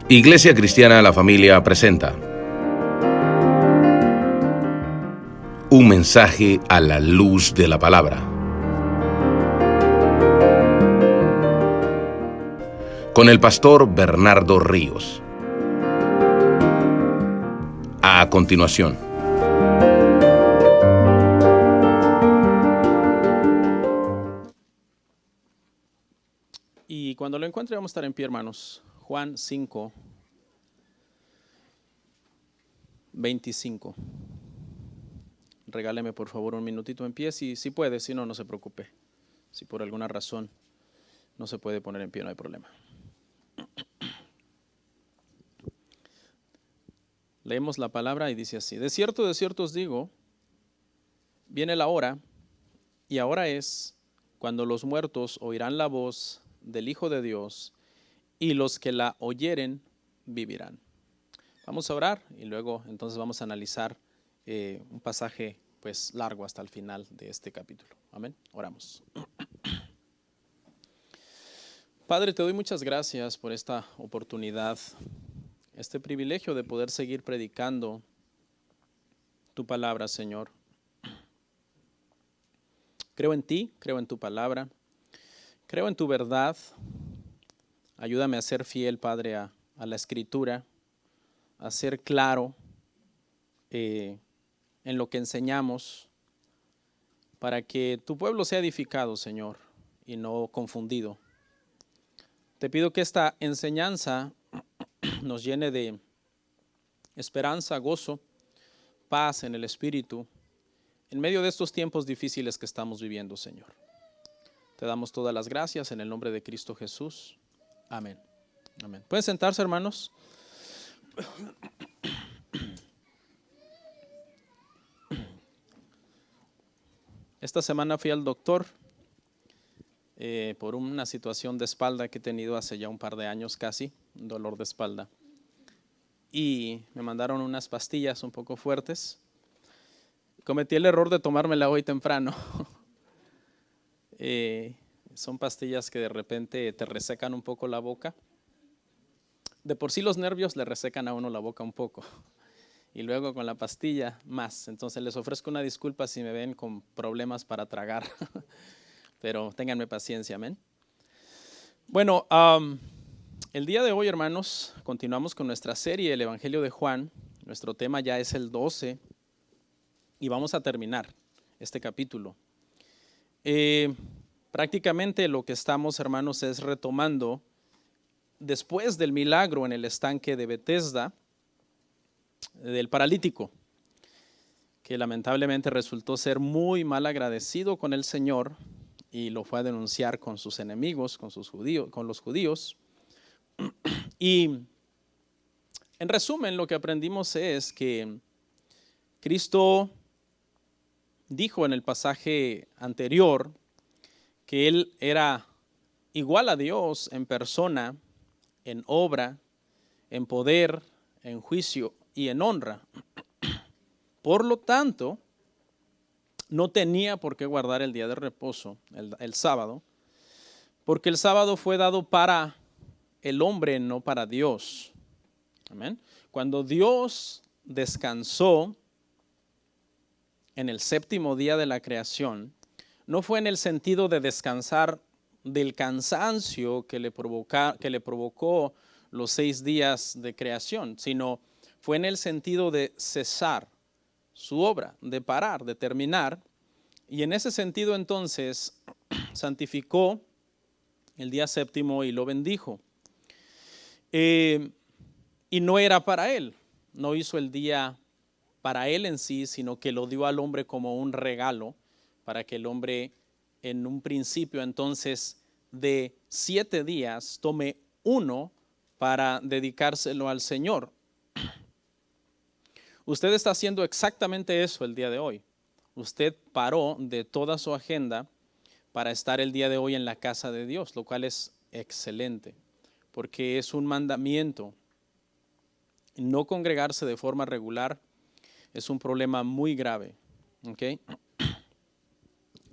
Iglesia Cristiana La Familia presenta un mensaje a la luz de la palabra. Con el pastor Bernardo Ríos. A continuación. Y cuando lo encuentre vamos a estar en pie, hermanos. Juan 5, 25. Regáleme por favor un minutito en pie, si puede, si no, no se preocupe. Si por alguna razón no se puede poner en pie, no hay problema. Leemos la palabra y dice así: de cierto os digo, viene la hora, y ahora es, cuando los muertos oirán la voz del Hijo de Dios, y los que la oyeren vivirán. Vamos a orar y luego entonces vamos a analizar un pasaje pues largo hasta el final de este capítulo. Amén. Oramos. Padre, te doy muchas gracias por esta oportunidad, este privilegio de poder seguir predicando tu palabra, Señor. Creo en ti, creo en tu palabra, creo en tu verdad. Ayúdame a ser fiel, Padre, a la Escritura, a ser claro en lo que enseñamos, para que tu pueblo sea edificado, Señor, y no confundido. Te pido que esta enseñanza nos llene de esperanza, gozo, paz en el Espíritu, en medio de estos tiempos difíciles que estamos viviendo, Señor. Te damos todas las gracias en el nombre de Cristo Jesús. Amén. Amén. ¿Pueden sentarse, hermanos? Esta semana fui al doctor por una situación de espalda que he tenido hace ya un par de años casi, un dolor de espalda. Y me mandaron unas pastillas un poco fuertes. Cometí el error de tomármela hoy temprano. Son pastillas que de repente te resecan un poco la boca. De por sí los nervios le resecan a uno la boca un poco. Y luego con la pastilla más. Entonces les ofrezco una disculpa si me ven con problemas para tragar. Pero ténganme paciencia, amén. Bueno, el día de hoy, hermanos, continuamos con nuestra serie, el Evangelio de Juan. Nuestro tema ya es el 12 y vamos a terminar este capítulo. Prácticamente lo que estamos, hermanos, es retomando después del milagro en el estanque de Betesda, del paralítico, que lamentablemente resultó ser muy mal agradecido con el Señor y lo fue a denunciar con sus enemigos, con los judíos. Y en resumen, lo que aprendimos es que Cristo dijo en el pasaje anterior que Él era igual a Dios en persona, en obra, en poder, en juicio y en honra. Por lo tanto, no tenía por qué guardar el día de reposo, el sábado, porque el sábado fue dado para el hombre, no para Dios. Amén. Cuando Dios descansó en el séptimo día de la creación, no fue en el sentido de descansar del cansancio que le provocó los 6 días de creación, sino fue en el sentido de cesar su obra, de parar, de terminar. Y en ese sentido entonces santificó el día séptimo y lo bendijo. Y no era para él, no hizo el día para él en sí, sino que lo dio al hombre como un regalo, para que el hombre en un principio entonces de 7 días tome uno para dedicárselo al Señor. Usted está haciendo exactamente eso el día de hoy. Usted paró de toda su agenda para estar el día de hoy en la casa de Dios, lo cual es excelente, porque es un mandamiento. No congregarse de forma regular es un problema muy grave. ¿Okay?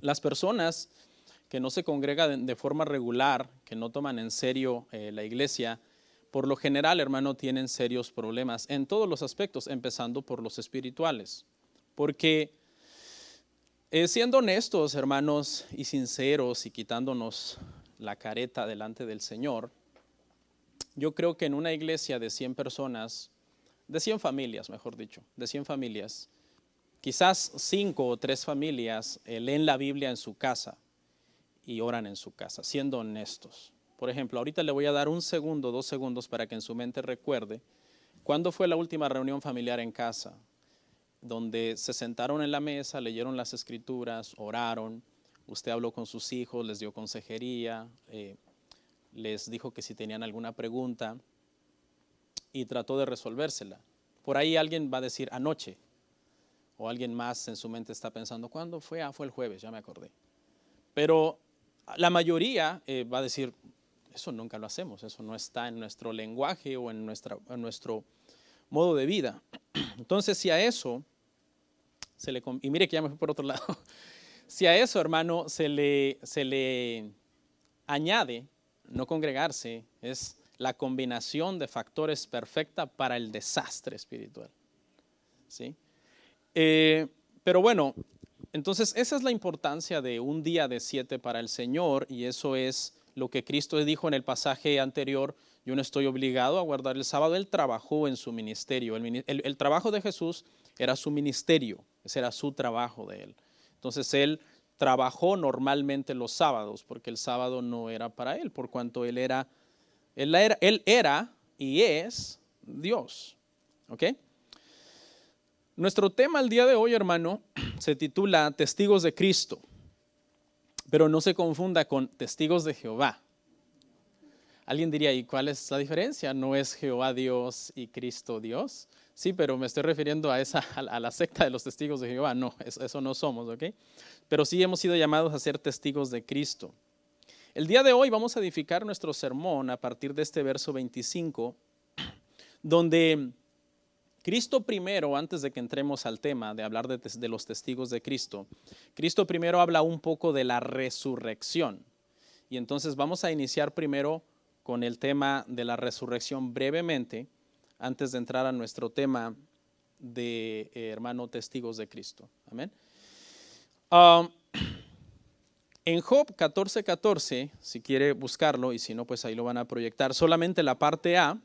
Las personas que no se congregan de forma regular, que no toman en serio la iglesia, por lo general, hermano, tienen serios problemas en todos los aspectos, empezando por los espirituales. Porque siendo honestos, hermanos, y sinceros y quitándonos la careta delante del Señor, yo creo que en una iglesia de 100 personas, de 100 familias, mejor dicho, de 100 familias, quizás 5 o 3 familias leen la Biblia en su casa y oran en su casa, siendo honestos. Por ejemplo, ahorita le voy a dar 1 segundo, 2 segundos para que en su mente recuerde cuándo fue la última reunión familiar en casa, donde se sentaron en la mesa, leyeron las escrituras, oraron, usted habló con sus hijos, les dio consejería, les dijo que si tenían alguna pregunta y trató de resolvérsela. Por ahí alguien va a decir anoche, o alguien más en su mente está pensando, ¿cuándo fue? Fue el jueves, ya me acordé. Pero la mayoría va a decir, eso nunca lo hacemos, eso no está en nuestro lenguaje o en nuestro modo de vida. Entonces, si a eso y mire que ya me fui por otro lado, si a eso, hermano, se le añade no congregarse, es la combinación de factores perfecta para el desastre espiritual. ¿Sí? Pero bueno, entonces esa es la importancia de un día de 7 para el Señor, y eso es lo que Cristo dijo en el pasaje anterior: yo no estoy obligado a guardar el sábado. Él trabajó en su ministerio. El trabajo de Jesús era su ministerio, ese era su trabajo de él. Entonces él trabajó normalmente los sábados, porque el sábado no era para él, por cuanto él era y es Dios. ¿Ok? Nuestro tema el día de hoy, hermano, se titula Testigos de Cristo, pero no se confunda con Testigos de Jehová. Alguien diría, ¿y cuál es la diferencia? ¿No es Jehová Dios y Cristo Dios? Sí, pero me estoy refiriendo a la secta de los Testigos de Jehová. No, eso no somos, ¿ok? Pero sí hemos sido llamados a ser testigos de Cristo. El día de hoy vamos a edificar nuestro sermón a partir de este verso 25, donde Cristo primero, antes de que entremos al tema de hablar de los testigos de Cristo, Cristo primero habla un poco de la resurrección. Y entonces vamos a iniciar primero con el tema de la resurrección brevemente, antes de entrar a nuestro tema de, hermano, testigos de Cristo. Amén. En Job 14:14, si quiere buscarlo, y si no, pues ahí lo van a proyectar, solamente la parte A.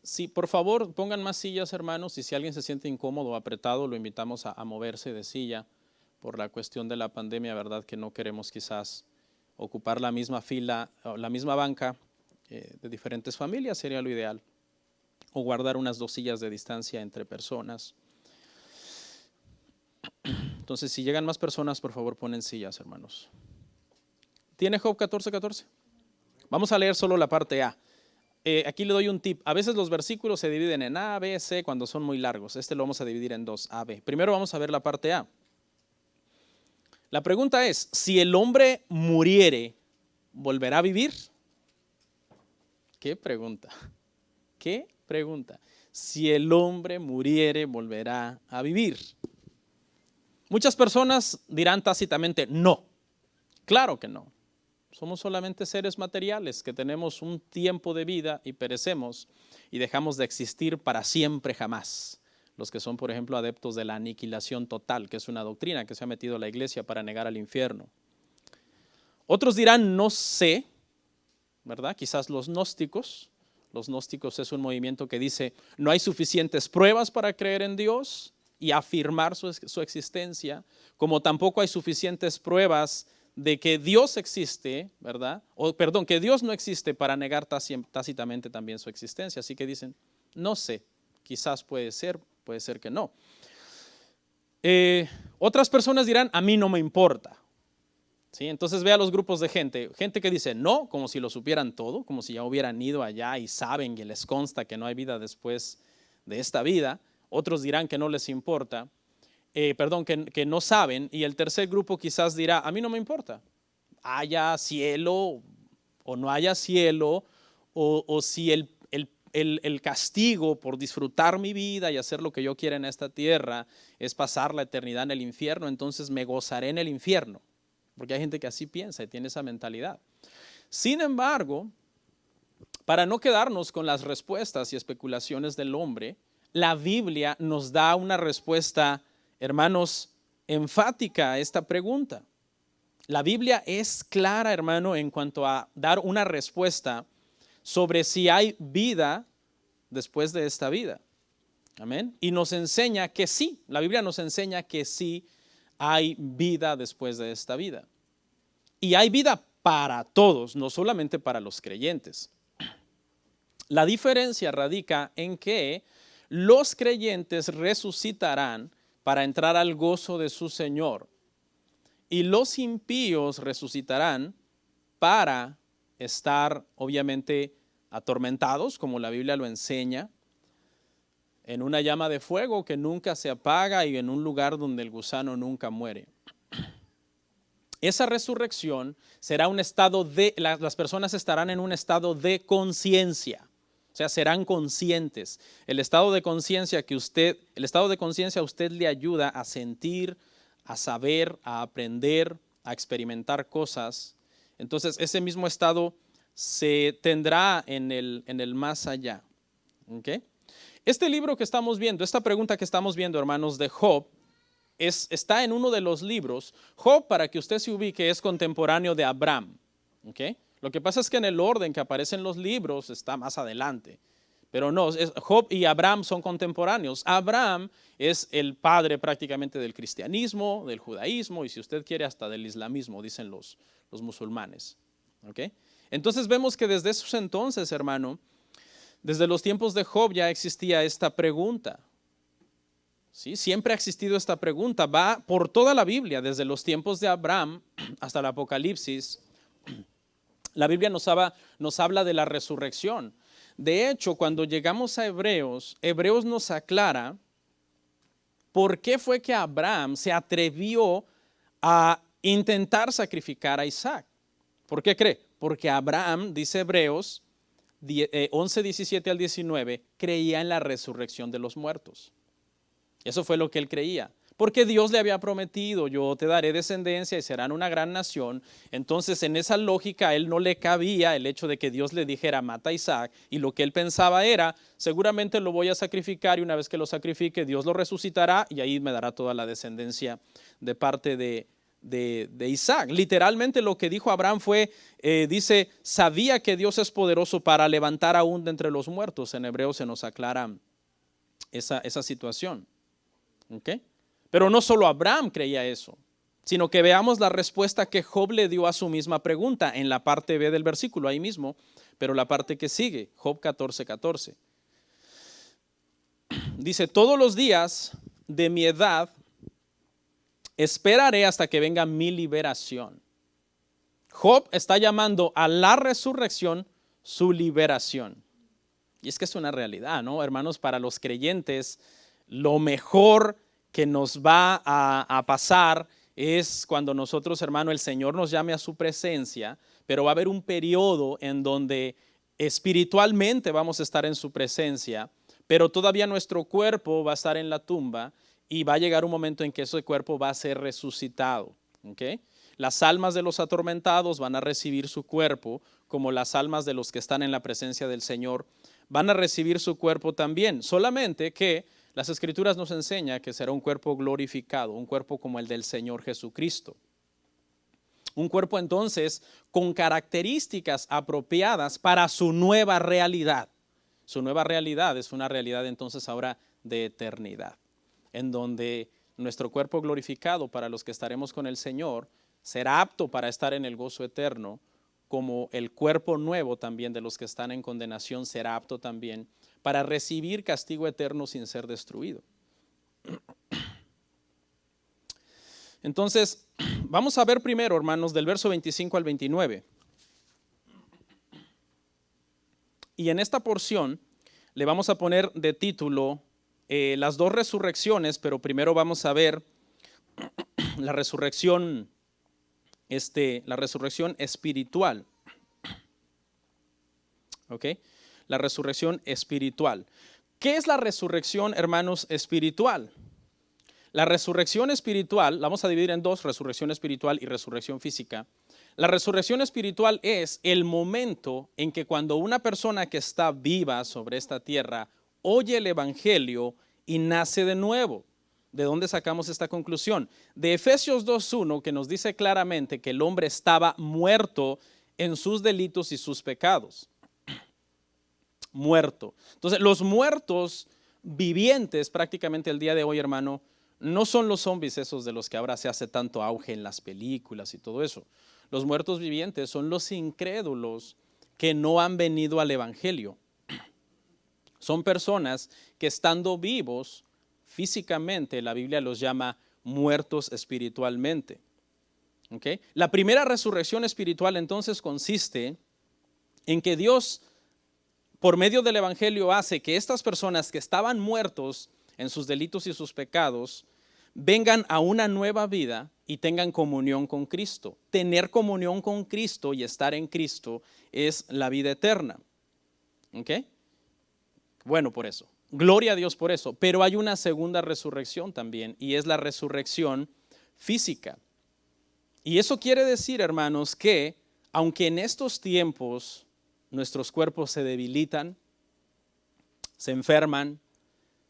Sí, por favor, pongan más sillas, hermanos, y si alguien se siente incómodo o apretado, lo invitamos a moverse de silla por la cuestión de la pandemia, ¿verdad? Que no queremos quizás ocupar la misma fila o la misma banca de diferentes familias, sería lo ideal. O guardar unas 2 sillas de distancia entre personas. Entonces, si llegan más personas, por favor, ponen sillas, hermanos. ¿Tiene Job 14:14? Vamos a leer solo la parte A. Aquí le doy un tip. A veces los versículos se dividen en A, B, C cuando son muy largos. Este lo vamos a dividir en 2, A, B. Primero vamos a ver la parte A. La pregunta es, si el hombre muriere, ¿volverá a vivir? ¿Qué pregunta? ¿Qué pregunta? Si el hombre muriere, ¿volverá a vivir? Muchas personas dirán tácitamente, no. Claro que no. Somos solamente seres materiales que tenemos un tiempo de vida y perecemos y dejamos de existir para siempre jamás. Los que son, por ejemplo, adeptos de la aniquilación total, que es una doctrina que se ha metido a la iglesia para negar al infierno. Otros dirán, no sé, ¿verdad? Quizás los gnósticos. Los gnósticos es un movimiento que dice, no hay suficientes pruebas para creer en Dios y afirmar su existencia, como tampoco hay suficientes pruebas de que Dios existe, ¿verdad? Que Dios no existe para negar tácitamente también su existencia. Así que dicen, no sé, quizás puede ser que no. Otras personas dirán, a mí no me importa. ¿Sí? Entonces vea los grupos de gente que dice no, como si lo supieran todo, como si ya hubieran ido allá y saben y les consta que no hay vida después de esta vida. Otros dirán que no les importa. Que no saben, y el tercer grupo quizás dirá, a mí no me importa, haya cielo o no haya cielo, o si el castigo por disfrutar mi vida y hacer lo que yo quiera en esta tierra es pasar la eternidad en el infierno, entonces me gozaré en el infierno, porque hay gente que así piensa y tiene esa mentalidad. Sin embargo, Para no quedarnos con las respuestas y especulaciones del hombre, la Biblia nos da una respuesta, hermanos, enfática a esta pregunta. La Biblia es clara, hermano, en cuanto a dar una respuesta sobre si hay vida después de esta vida. Amén. Y nos enseña que sí, la Biblia nos enseña que sí hay vida después de esta vida. Y hay vida para todos, no solamente para los creyentes. La diferencia radica en que los creyentes resucitarán para entrar al gozo de su Señor y los impíos resucitarán para estar obviamente atormentados, como la Biblia lo enseña, en una llama de fuego que nunca se apaga y en un lugar donde el gusano nunca muere. Esa resurrección será un estado de, las personas estarán en un estado de conciencia. O sea, serán conscientes. El estado de conciencia a usted le ayuda a sentir, a saber, a aprender, a experimentar cosas. Entonces, ese mismo estado se tendrá en el más allá. ¿Okay? Este libro que estamos viendo, esta pregunta que estamos viendo, hermanos, de Job, está en uno de los libros. Job, para que usted se ubique, es contemporáneo de Abraham. ¿Okay? Lo que pasa es que en el orden que aparecen los libros está más adelante. Pero no, Job y Abraham son contemporáneos. Abraham es el padre prácticamente del cristianismo, del judaísmo y si usted quiere hasta del islamismo, dicen los musulmanes. ¿Okay? Entonces vemos que desde esos entonces, hermano, desde los tiempos de Job ya existía esta pregunta. ¿Sí? Siempre ha existido esta pregunta. Va por toda la Biblia, desde los tiempos de Abraham hasta el Apocalipsis. La Biblia nos habla de la resurrección. De hecho, cuando llegamos a Hebreos nos aclara por qué fue que Abraham se atrevió a intentar sacrificar a Isaac. ¿Por qué cree? Porque Abraham, dice Hebreos 11, 17 al 19, creía en la resurrección de los muertos. Eso fue lo que él creía. Porque Dios le había prometido, yo te daré descendencia y serán una gran nación. Entonces en esa lógica a él no le cabía el hecho de que Dios le dijera mata a Isaac. Y lo que él pensaba era, seguramente lo voy a sacrificar y una vez que lo sacrifique Dios lo resucitará y ahí me dará toda la descendencia de parte de Isaac. Literalmente lo que dijo Abraham fue, dice, sabía que Dios es poderoso para levantar aún de entre los muertos. En hebreo se nos aclara esa situación. ¿Okay? Pero no solo Abraham creía eso, sino que veamos la respuesta que Job le dio a su misma pregunta en la parte B del versículo, ahí mismo, pero la parte que sigue, Job 14, 14. Dice, todos los días de mi edad esperaré hasta que venga mi liberación. Job está llamando a la resurrección su liberación. Y es que es una realidad, ¿no? Hermanos, para los creyentes, lo mejor que nos va a pasar es cuando nosotros, hermano, el Señor nos llame a su presencia, pero va a haber un periodo en donde espiritualmente vamos a estar en su presencia, pero todavía nuestro cuerpo va a estar en la tumba y va a llegar un momento en que ese cuerpo va a ser resucitado. ¿Okay? Las almas de los atormentados van a recibir su cuerpo, como las almas de los que están en la presencia del Señor van a recibir su cuerpo también, solamente que las Escrituras nos enseñan que será un cuerpo glorificado, un cuerpo como el del Señor Jesucristo. Un cuerpo entonces con características apropiadas para su nueva realidad. Su nueva realidad es una realidad entonces ahora de eternidad, en donde nuestro cuerpo glorificado para los que estaremos con el Señor será apto para estar en el gozo eterno, como el cuerpo nuevo también de los que están en condenación será apto también para recibir castigo eterno sin ser destruido. Entonces, vamos a ver primero, hermanos, del verso 25 al 29. Y en esta porción le vamos a poner de título las dos resurrecciones, pero primero vamos a ver la resurrección espiritual. ¿Ok? La resurrección espiritual. ¿Qué es la resurrección, hermanos, espiritual? La resurrección espiritual, la vamos a dividir en dos, resurrección espiritual y resurrección física. La resurrección espiritual es el momento en que cuando una persona que está viva sobre esta tierra oye el evangelio y nace de nuevo. ¿De dónde sacamos esta conclusión? De Efesios 2:1, que nos dice claramente que el hombre estaba muerto en sus delitos y sus pecados. Muerto. Entonces, los muertos vivientes prácticamente el día de hoy, hermano, no son los zombies esos de los que ahora se hace tanto auge en las películas y todo eso. Los muertos vivientes son los incrédulos que no han venido al evangelio. Son personas que estando vivos físicamente, la Biblia los llama muertos espiritualmente. ¿Okay? La primera resurrección espiritual entonces consiste en que Dios, por medio del evangelio, hace que estas personas que estaban muertos en sus delitos y sus pecados vengan a una nueva vida y tengan comunión con Cristo. Tener comunión con Cristo y estar en Cristo es la vida eterna. ¿Ok? Bueno, por eso. Gloria a Dios por eso. Pero hay una segunda resurrección también, y es la resurrección física. Y eso quiere decir, hermanos, que aunque en estos tiempos nuestros cuerpos se debilitan, se enferman,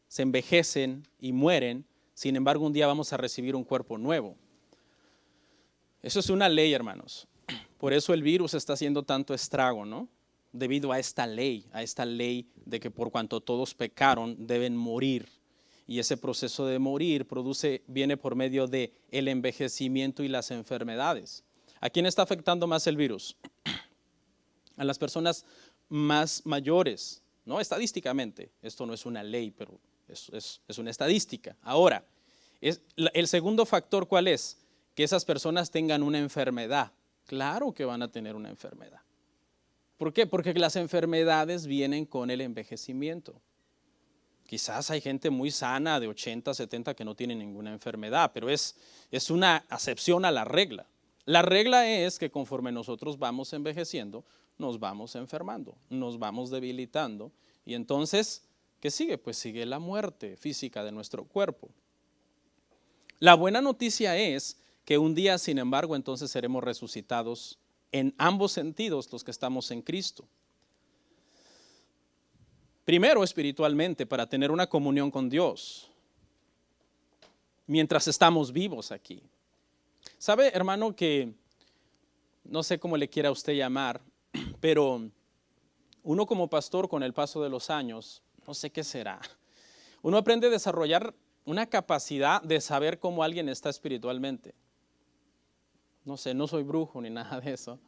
se envejecen y mueren, sin embargo un día vamos a recibir un cuerpo nuevo. Eso es una ley, hermanos. Por eso el virus está haciendo tanto estrago, ¿no? Debido a esta ley de que por cuanto todos pecaron deben morir. Y ese proceso de morir viene por medio de el envejecimiento y las enfermedades. ¿A quién está afectando más el virus? A las personas más mayores, ¿no? Estadísticamente, esto no es una ley, pero es una estadística. Ahora, el segundo factor, ¿cuál es? Que esas personas tengan una enfermedad. Claro que van a tener una enfermedad. ¿Por qué? Porque las enfermedades vienen con el envejecimiento. Quizás hay gente muy sana de 80, 70 que no tiene ninguna enfermedad, pero es una excepción a la regla. La regla es que conforme nosotros vamos envejeciendo, nos vamos enfermando, nos vamos debilitando. Y entonces, ¿qué sigue? Pues sigue la muerte física de nuestro cuerpo. La buena noticia es que un día, sin embargo, entonces seremos resucitados en ambos sentidos los que estamos en Cristo. Primero, espiritualmente, para tener una comunión con Dios, mientras estamos vivos aquí. ¿Sabe, hermano, que no sé cómo le quiera usted llamar, pero uno como pastor con el paso de los años, no sé qué será, uno aprende a desarrollar una capacidad de saber cómo alguien está espiritualmente. No sé, no soy brujo ni nada de eso,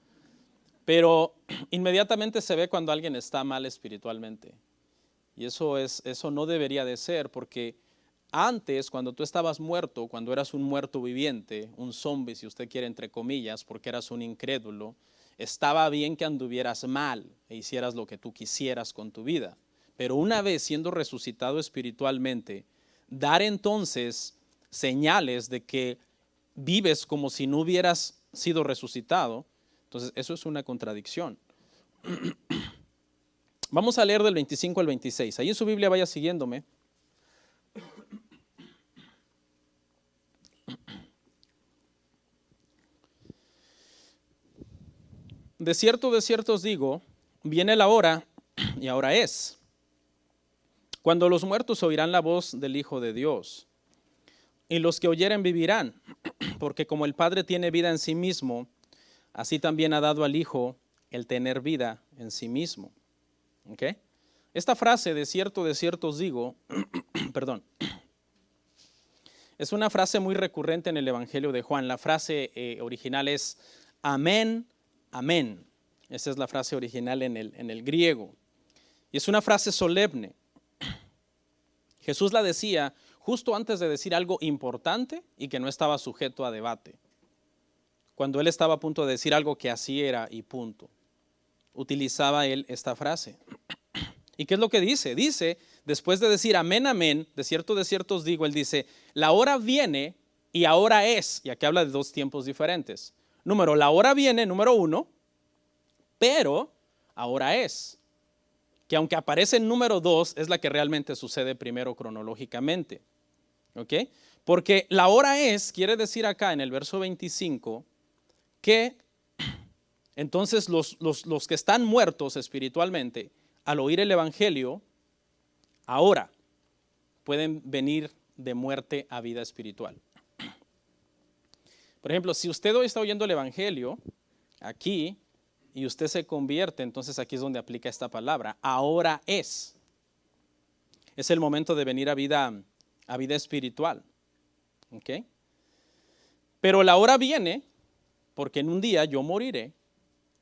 pero inmediatamente se ve cuando alguien está mal espiritualmente. Y eso no debería de ser, porque antes, cuando tú estabas muerto, cuando eras un muerto viviente, un zombie, si usted quiere, entre comillas, porque eras un incrédulo, estaba bien que anduvieras mal e hicieras lo que tú quisieras con tu vida. Pero una vez siendo resucitado espiritualmente, dar entonces señales de que vives como si no hubieras sido resucitado, entonces eso es una contradicción. Vamos a leer del 25 al 26. Ahí en su Biblia vaya siguiéndome. De cierto os digo, viene la hora, y ahora es, cuando los muertos oirán la voz del Hijo de Dios, y los que oyeren vivirán, porque como el Padre tiene vida en sí mismo, así también ha dado al Hijo el tener vida en sí mismo. ¿Okay? Esta frase, de cierto os digo, perdón, es una frase muy recurrente en el Evangelio de Juan. La frase original es amén, amén. Esa es la frase original en el griego. Y es una frase solemne. Jesús la decía justo antes de decir algo importante y que no estaba sujeto a debate. Cuando él estaba a punto de decir algo que así era y punto, utilizaba él esta frase. ¿Y qué es lo que dice? Dice, después de decir amén, amén, de cierto os digo, él dice, la hora viene y ahora es. Y aquí habla de dos tiempos diferentes. La hora viene, número 1, pero ahora es. Que aunque aparece en número 2, es la que realmente sucede primero cronológicamente. ¿Ok? Porque la hora es, quiere decir acá en el verso 25, que Entonces los que están muertos espiritualmente, al oír el Evangelio, ahora pueden venir de muerte a vida espiritual. Por ejemplo, si usted hoy está oyendo el Evangelio aquí y usted se convierte, entonces aquí es donde aplica esta palabra. Ahora es el momento de venir a vida espiritual. ¿Okay? Pero la hora viene porque en un día yo moriré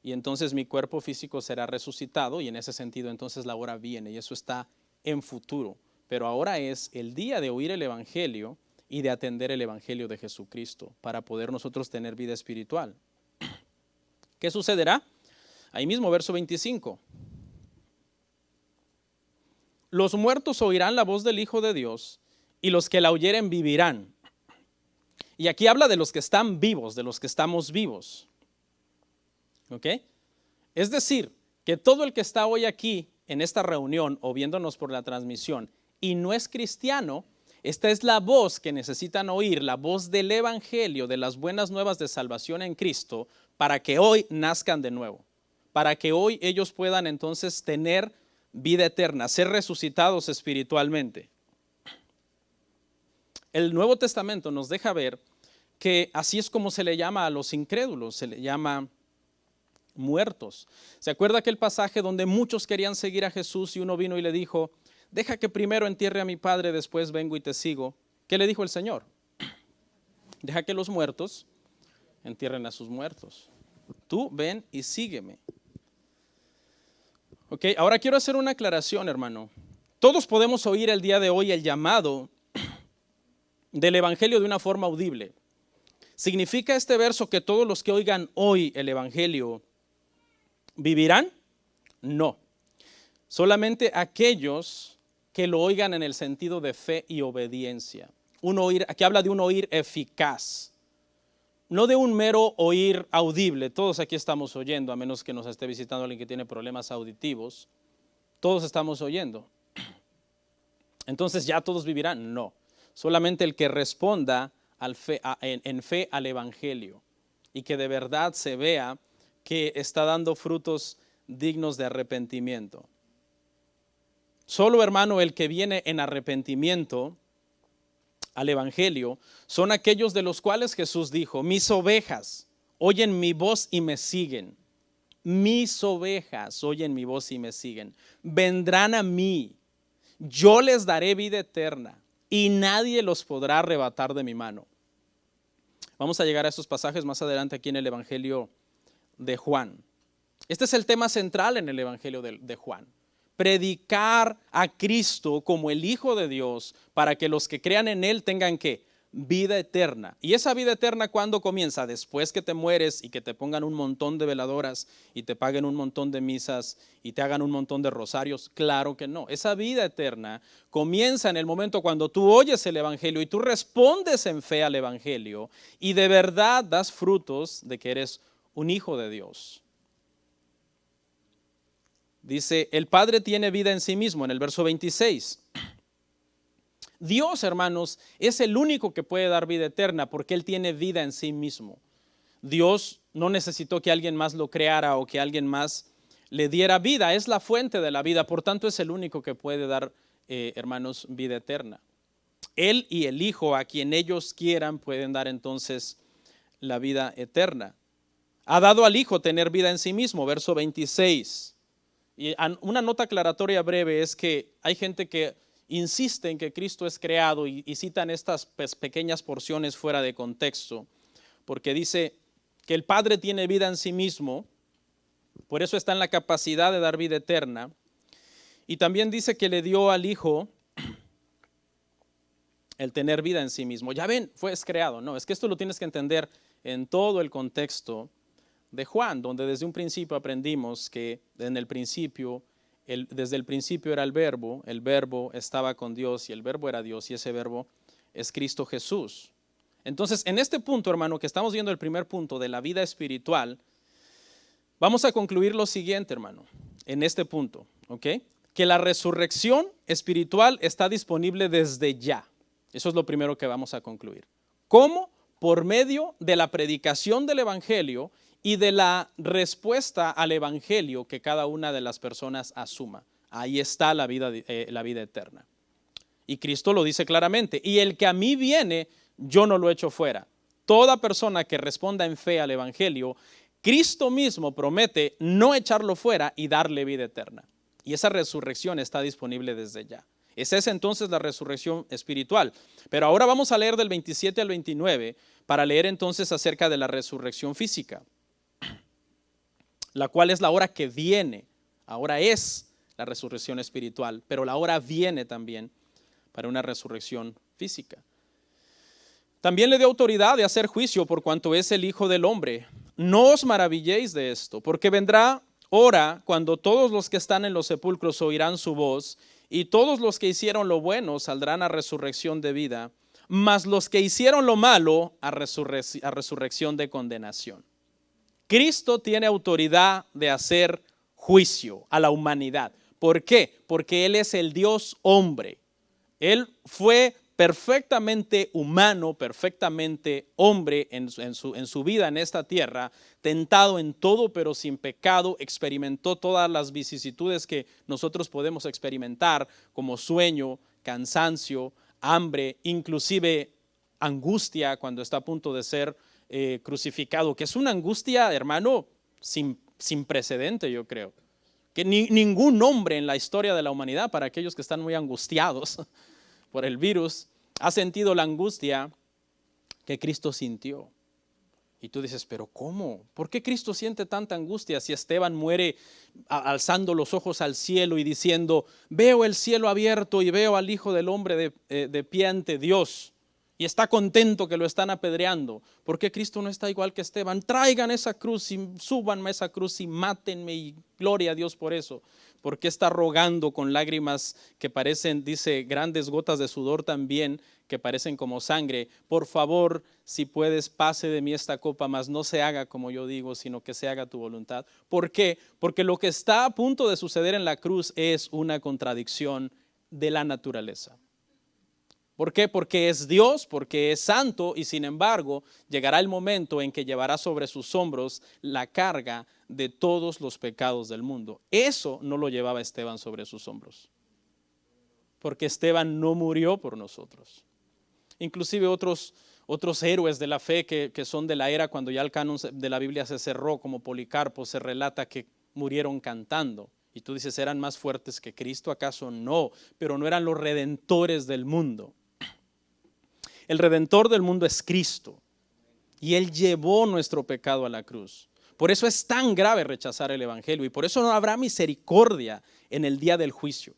y entonces mi cuerpo físico será resucitado, y en ese sentido entonces la hora viene, y eso está en futuro. Pero ahora es el día de oír el Evangelio y de atender el Evangelio de Jesucristo para poder nosotros tener vida espiritual. ¿Qué sucederá? Ahí mismo, verso 25. Los muertos oirán la voz del Hijo de Dios, y los que la oyeren vivirán. Y aquí habla de los que están vivos, de los que estamos vivos. ¿Ok? Es decir, que todo el que está hoy aquí en esta reunión o viéndonos por la transmisión y no es cristiano, esta es la voz que necesitan oír, la voz del Evangelio, de las buenas nuevas de salvación en Cristo, para que hoy nazcan de nuevo, para que hoy ellos puedan entonces tener vida eterna, ser resucitados espiritualmente. El Nuevo Testamento nos deja ver que así es como se le llama a los incrédulos, se le llama muertos. ¿Se acuerda aquel pasaje donde muchos querían seguir a Jesús y uno vino y le dijo: deja que primero entierre a mi padre, después vengo y te sigo? ¿Qué le dijo el Señor? Deja que los muertos entierren a sus muertos. Tú ven y sígueme. Ok, ahora quiero hacer una aclaración, hermano. Todos podemos oír el día de hoy el llamado del Evangelio de una forma audible. ¿Significa este verso que todos los que oigan hoy el Evangelio vivirán? No. Solamente aquellos que lo oigan en el sentido de fe y obediencia. Un oír, aquí habla de un oír eficaz, no de un mero oír audible. Todos aquí estamos oyendo, a menos que nos esté visitando alguien que tiene problemas auditivos. Todos estamos oyendo. Entonces, ¿ya todos vivirán? No. Solamente el que responda en fe al Evangelio y que de verdad se vea que está dando frutos dignos de arrepentimiento. Solo, hermano, el que viene en arrepentimiento al Evangelio son aquellos de los cuales Jesús dijo: mis ovejas oyen mi voz y me siguen. Mis ovejas oyen mi voz y me siguen. Vendrán a mí, yo les daré vida eterna y nadie los podrá arrebatar de mi mano. Vamos a llegar a esos pasajes más adelante aquí en el Evangelio de Juan. Este es el tema central en el Evangelio de Juan. Predicar a Cristo como el Hijo de Dios para que los que crean en Él tengan ¿qué? Vida eterna. ¿Y esa vida eterna cuándo comienza? Después que te mueres y que te pongan un montón de veladoras y te paguen un montón de misas y te hagan un montón de rosarios. Claro que no. Esa vida eterna comienza en el momento cuando tú oyes el Evangelio y tú respondes en fe al Evangelio y de verdad das frutos de que eres un hijo de Dios. Dice, el Padre tiene vida en sí mismo, en el verso 26. Dios, hermanos, es el único que puede dar vida eterna porque Él tiene vida en sí mismo. Dios no necesitó que alguien más lo creara o que alguien más le diera vida. Es la fuente de la vida, por tanto es el único que puede dar, hermanos, vida eterna. Él y el Hijo, a quien ellos quieran, pueden dar entonces la vida eterna. Ha dado al Hijo tener vida en sí mismo, verso 26. Y una nota aclaratoria breve es que hay gente que insiste en que Cristo es creado y citan estas pequeñas porciones fuera de contexto, porque dice que el Padre tiene vida en sí mismo, por eso está en la capacidad de dar vida eterna, y también dice que le dio al Hijo el tener vida en sí mismo. Ya ven, fue creado. No, es que esto lo tienes que entender en todo el contexto de Juan, donde desde un principio aprendimos que en el principio, desde el principio era el verbo estaba con Dios y el verbo era Dios y ese verbo es Cristo Jesús. Entonces, en este punto, hermano, que estamos viendo el primer punto de la vida espiritual, vamos a concluir lo siguiente, hermano, en este punto, ¿ok? Que la resurrección espiritual está disponible desde ya. Eso es lo primero que vamos a concluir. ¿Cómo? Por medio de la predicación del Evangelio y de la respuesta al evangelio que cada una de las personas asuma. Ahí está la vida eterna. Y Cristo lo dice claramente, y el que a mí viene, yo no lo echo fuera. Toda persona que responda en fe al evangelio, Cristo mismo promete no echarlo fuera y darle vida eterna. Y esa resurrección está disponible desde ya. Esa es entonces la resurrección espiritual. Pero ahora vamos a leer del 27 al 29 para leer entonces acerca de la resurrección física, la cual es la hora que viene. Ahora es la resurrección espiritual, pero la hora viene también para una resurrección física. También le dio autoridad de hacer juicio por cuanto es el Hijo del Hombre. No os maravilléis de esto, porque vendrá hora cuando todos los que están en los sepulcros oirán su voz, y todos los que hicieron lo bueno saldrán a resurrección de vida, mas los que hicieron lo malo a resurrección de condenación. Cristo tiene autoridad de hacer juicio a la humanidad. ¿Por qué? Porque Él es el Dios hombre. Él fue perfectamente humano, perfectamente hombre en su vida en esta tierra, tentado en todo pero sin pecado, experimentó todas las vicisitudes que nosotros podemos experimentar, como sueño, cansancio, hambre, inclusive angustia cuando está a punto de ser crucificado, que es una angustia, hermano, sin precedente, yo creo. Que ningún hombre en la historia de la humanidad, para aquellos que están muy angustiados por el virus, ha sentido la angustia que Cristo sintió. Y tú dices, pero ¿cómo? ¿Por qué Cristo siente tanta angustia si Esteban muere alzando los ojos al cielo y diciendo, veo el cielo abierto y veo al Hijo del Hombre de pie ante Dios? Y está contento que lo están apedreando. ¿Por qué Cristo no está igual que Esteban? Traigan esa cruz y súbanme esa cruz y mátenme y gloria a Dios por eso. ¿Por qué está rogando con lágrimas que parecen, dice, grandes gotas de sudor también, que parecen como sangre? Por favor, si puedes, pase de mí esta copa, mas no se haga como yo digo, sino que se haga tu voluntad. ¿Por qué? Porque lo que está a punto de suceder en la cruz es una contradicción de la naturaleza. ¿Por qué? Porque es Dios, porque es santo y sin embargo llegará el momento en que llevará sobre sus hombros la carga de todos los pecados del mundo. Eso no lo llevaba Esteban sobre sus hombros, porque Esteban no murió por nosotros. Inclusive otros héroes de la fe que son de la era cuando ya el canon de la Biblia se cerró, como Policarpo, se relata que murieron cantando. Y tú dices, ¿eran más fuertes que Cristo? ¿Acaso no? Pero no eran los redentores del mundo. El redentor del mundo es Cristo y Él llevó nuestro pecado a la cruz. Por eso es tan grave rechazar el evangelio y por eso no habrá misericordia en el día del juicio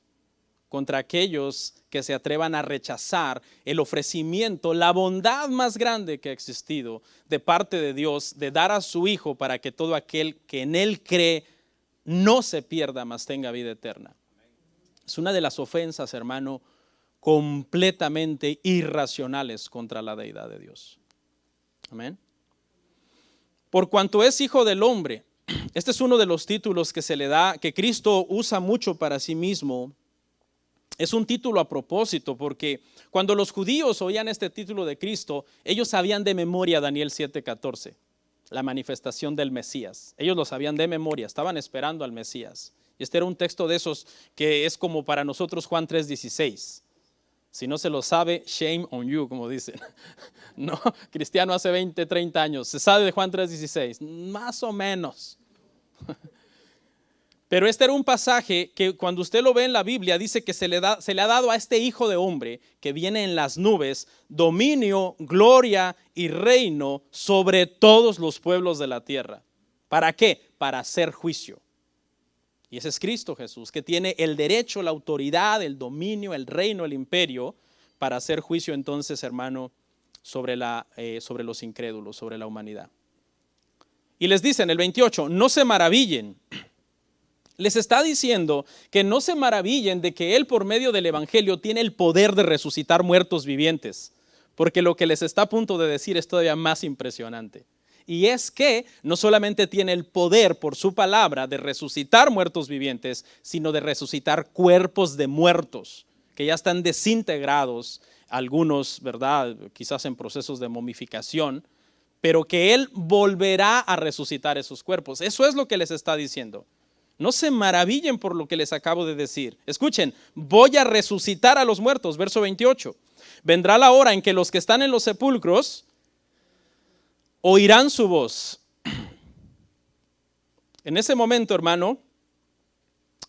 contra aquellos que se atrevan a rechazar el ofrecimiento, la bondad más grande que ha existido de parte de Dios de dar a su Hijo para que todo aquel que en Él cree no se pierda, mas tenga vida eterna. Es una de las ofensas, hermano, completamente irracionales contra la deidad de Dios. Amén. Por cuanto es Hijo del Hombre, este es uno de los títulos que se le da, que Cristo usa mucho para sí mismo. Es un título a propósito, porque cuando los judíos oían este título de Cristo, ellos sabían de memoria Daniel 7:14, la manifestación del Mesías. Ellos lo sabían de memoria, estaban esperando al Mesías. Y este era un texto de esos que es como para nosotros Juan 3:16. Si no se lo sabe, shame on you, como dicen. No, cristiano hace 20, 30 años. ¿Se sabe de Juan 3:16? Más o menos. Pero este era un pasaje que cuando usted lo ve en la Biblia, dice que se le ha dado a este Hijo de Hombre que viene en las nubes, dominio, gloria y reino sobre todos los pueblos de la tierra. ¿Para qué? Para hacer juicio. Y ese es Cristo Jesús, que tiene el derecho, la autoridad, el dominio, el reino, el imperio, para hacer juicio entonces, hermano, sobre los incrédulos, sobre la humanidad. Y les dice en el 28, no se maravillen. Les está diciendo que no se maravillen de que Él por medio del Evangelio tiene el poder de resucitar muertos vivientes, porque lo que les está a punto de decir es todavía más impresionante. Y es que no solamente tiene el poder por su palabra de resucitar muertos vivientes, sino de resucitar cuerpos de muertos que ya están desintegrados, algunos, ¿verdad? Quizás en procesos de momificación, pero que Él volverá a resucitar esos cuerpos. Eso es lo que les está diciendo. No se maravillen por lo que les acabo de decir. Escuchen, voy a resucitar a los muertos, verso 28. Vendrá la hora en que los que están en los sepulcros oirán su voz. En ese momento, hermano,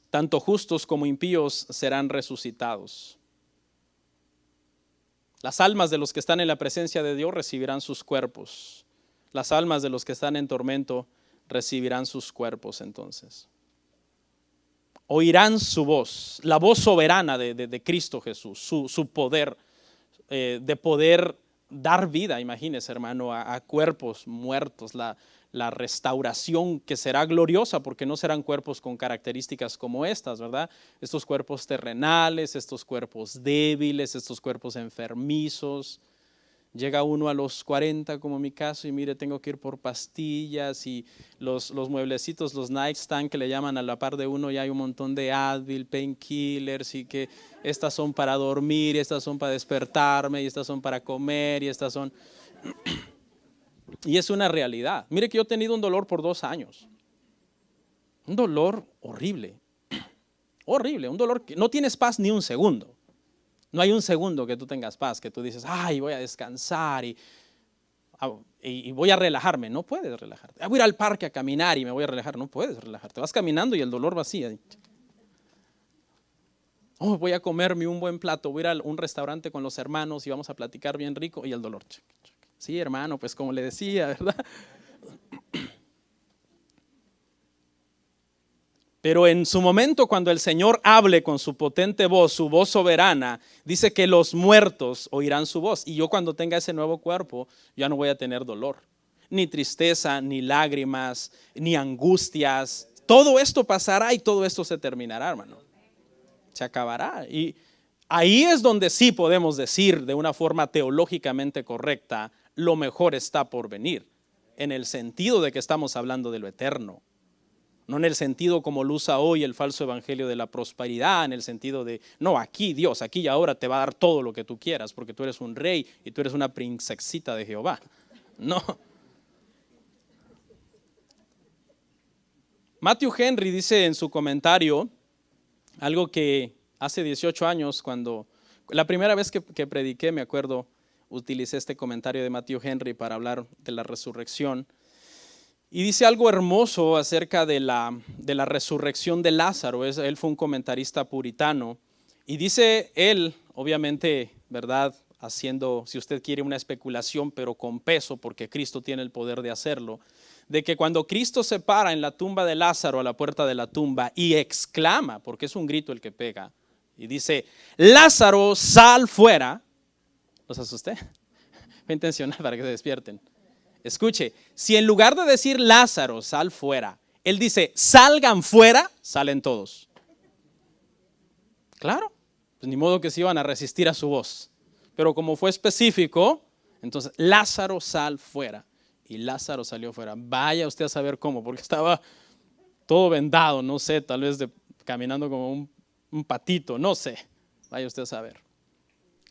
tanto justos como impíos serán resucitados. Las almas de los que están en la presencia de Dios recibirán sus cuerpos. Las almas de los que están en tormento recibirán sus cuerpos entonces. Oirán su voz, la voz soberana de Cristo Jesús, su poder, de poder dar vida, imagínese hermano, a cuerpos muertos, la restauración que será gloriosa, porque no serán cuerpos con características como estas, ¿verdad? Estos cuerpos terrenales, estos cuerpos débiles, estos cuerpos enfermizos. Llega uno a los 40, como mi caso, y mire, tengo que ir por pastillas y los mueblecitos, los nightstand que le llaman a la par de uno, y hay un montón de Advil, painkillers, y que estas son para dormir, y estas son para despertarme, y estas son para comer, y estas son... Y es una realidad. Mire que yo he tenido un dolor por 2 años. Un dolor horrible. Horrible, un dolor que no tienes paz ni un segundo. No hay un segundo que tú tengas paz, que tú dices, ay, voy a descansar y voy a relajarme. No puedes relajarte. Voy a ir al parque a caminar y me voy a relajar. No puedes relajarte. Vas caminando y el dolor va así. Oh, voy a comerme un buen plato. Voy a ir a un restaurante con los hermanos y vamos a platicar bien rico. Y el dolor. Sí, hermano, pues como le decía, ¿verdad? Pero en su momento, cuando el Señor hable con su potente voz, su voz soberana, dice que los muertos oirán su voz. Y yo cuando tenga ese nuevo cuerpo, ya no voy a tener dolor, ni tristeza, ni lágrimas, ni angustias. Todo esto pasará y todo esto se terminará, hermano. Se acabará. Y ahí es donde sí podemos decir de una forma teológicamente correcta, lo mejor está por venir, en el sentido de que estamos hablando de lo eterno. No en el sentido como lo usa hoy el falso evangelio de la prosperidad, en el sentido de, no, aquí Dios, aquí y ahora te va a dar todo lo que tú quieras, porque tú eres un rey y tú eres una princesita de Jehová. No. Matthew Henry dice en su comentario algo que hace 18 años, cuando la primera vez que prediqué, me acuerdo, utilicé este comentario de Matthew Henry para hablar de la resurrección. Y dice algo hermoso acerca de la resurrección de Lázaro. Él fue un comentarista puritano. Y dice él, obviamente, ¿verdad? Haciendo, si usted quiere, una especulación, pero con peso, porque Cristo tiene el poder de hacerlo, de que cuando Cristo se para en la tumba de Lázaro, a la puerta de la tumba, y exclama, porque es un grito el que pega, y dice, Lázaro, sal fuera. ¿Los asusté? Fue intencional para que se despierten. Escuche, si en lugar de decir Lázaro, sal fuera, él dice, salgan fuera, salen todos. Claro, pues ni modo que se iban a resistir a su voz. Pero como fue específico, entonces Lázaro, sal fuera. Y Lázaro salió fuera. Vaya usted a saber cómo, porque estaba todo vendado, no sé, tal vez caminando como un patito, no sé. Vaya usted a saber.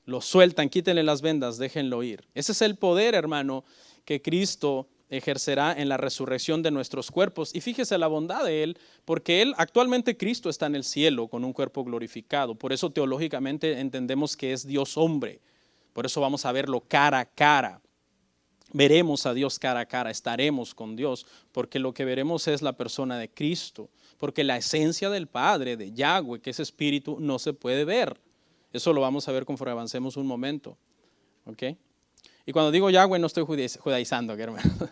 Lo sueltan, quítenle las vendas, déjenlo ir. Ese es el poder, hermano, que Cristo ejercerá en la resurrección de nuestros cuerpos. Y fíjese la bondad de Él, porque actualmente Cristo está en el cielo con un cuerpo glorificado. Por eso teológicamente entendemos que es Dios hombre. Por eso vamos a verlo cara a cara. Veremos a Dios cara a cara, estaremos con Dios, porque lo que veremos es la persona de Cristo. Porque la esencia del Padre, de Yahweh, que es espíritu, no se puede ver. Eso lo vamos a ver conforme avancemos un momento. ¿Ok? Y cuando digo Yahweh no estoy judaizando, hermano.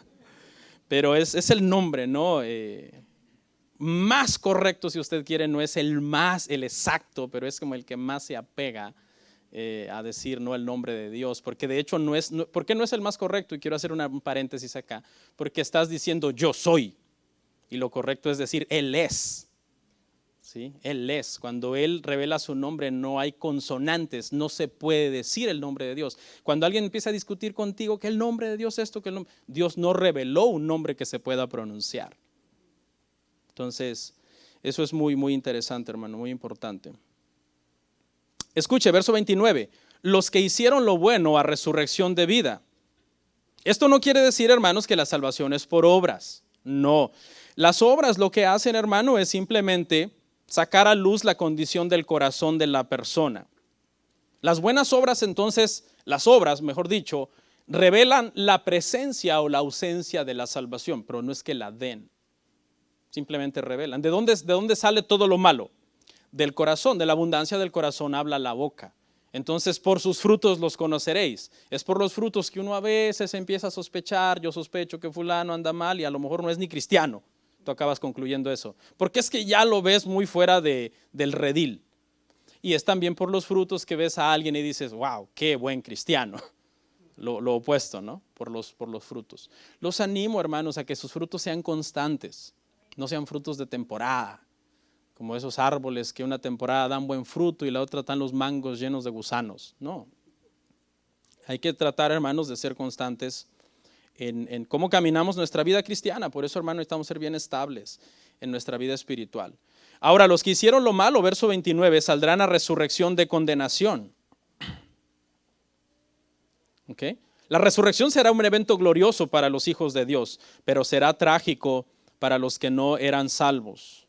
Pero es el nombre, ¿no? Más correcto, si usted quiere, no es el exacto, pero es como el que más se apega a decir, no, el nombre de Dios. Porque de hecho ¿por qué no es el más correcto? Y quiero hacer un paréntesis acá. Porque estás diciendo yo soy. Y lo correcto es decir Él es. ¿Sí? Él es. Cuando Él revela su nombre no hay consonantes, no se puede decir el nombre de Dios. Cuando alguien empieza a discutir contigo que el nombre de Dios es esto, Dios no reveló un nombre que se pueda pronunciar. Entonces, eso es muy, muy interesante, hermano, muy importante. Escuche, verso 29. Los que hicieron lo bueno a resurrección de vida. Esto no quiere decir, hermanos, que la salvación es por obras. No. Las obras lo que hacen, hermano, es simplemente sacar a luz la condición del corazón de la persona. Las buenas obras, entonces, las obras, mejor dicho, revelan la presencia o la ausencia de la salvación, pero no es que la den. Simplemente revelan. ¿De dónde sale todo lo malo? Del corazón, de la abundancia del corazón habla la boca. Entonces, por sus frutos los conoceréis. Es por los frutos que uno a veces empieza a sospechar. Yo sospecho que fulano anda mal y a lo mejor no es ni cristiano. Tú acabas concluyendo eso. Porque es que ya lo ves muy fuera del redil. Y es también por los frutos que ves a alguien y dices, wow, qué buen cristiano. Lo opuesto, ¿no? Por los frutos. Los animo, hermanos, a que sus frutos sean constantes. No sean frutos de temporada. Como esos árboles que una temporada dan buen fruto y la otra dan los mangos llenos de gusanos. No. Hay que tratar, hermanos, de ser constantes en cómo caminamos nuestra vida cristiana. Por eso, hermanos, necesitamos ser bien estables en nuestra vida espiritual. Ahora, los que hicieron lo malo, verso 29, saldrán a resurrección de condenación. ¿Okay? La resurrección será un evento glorioso para los hijos de Dios, pero será trágico para los que no eran salvos.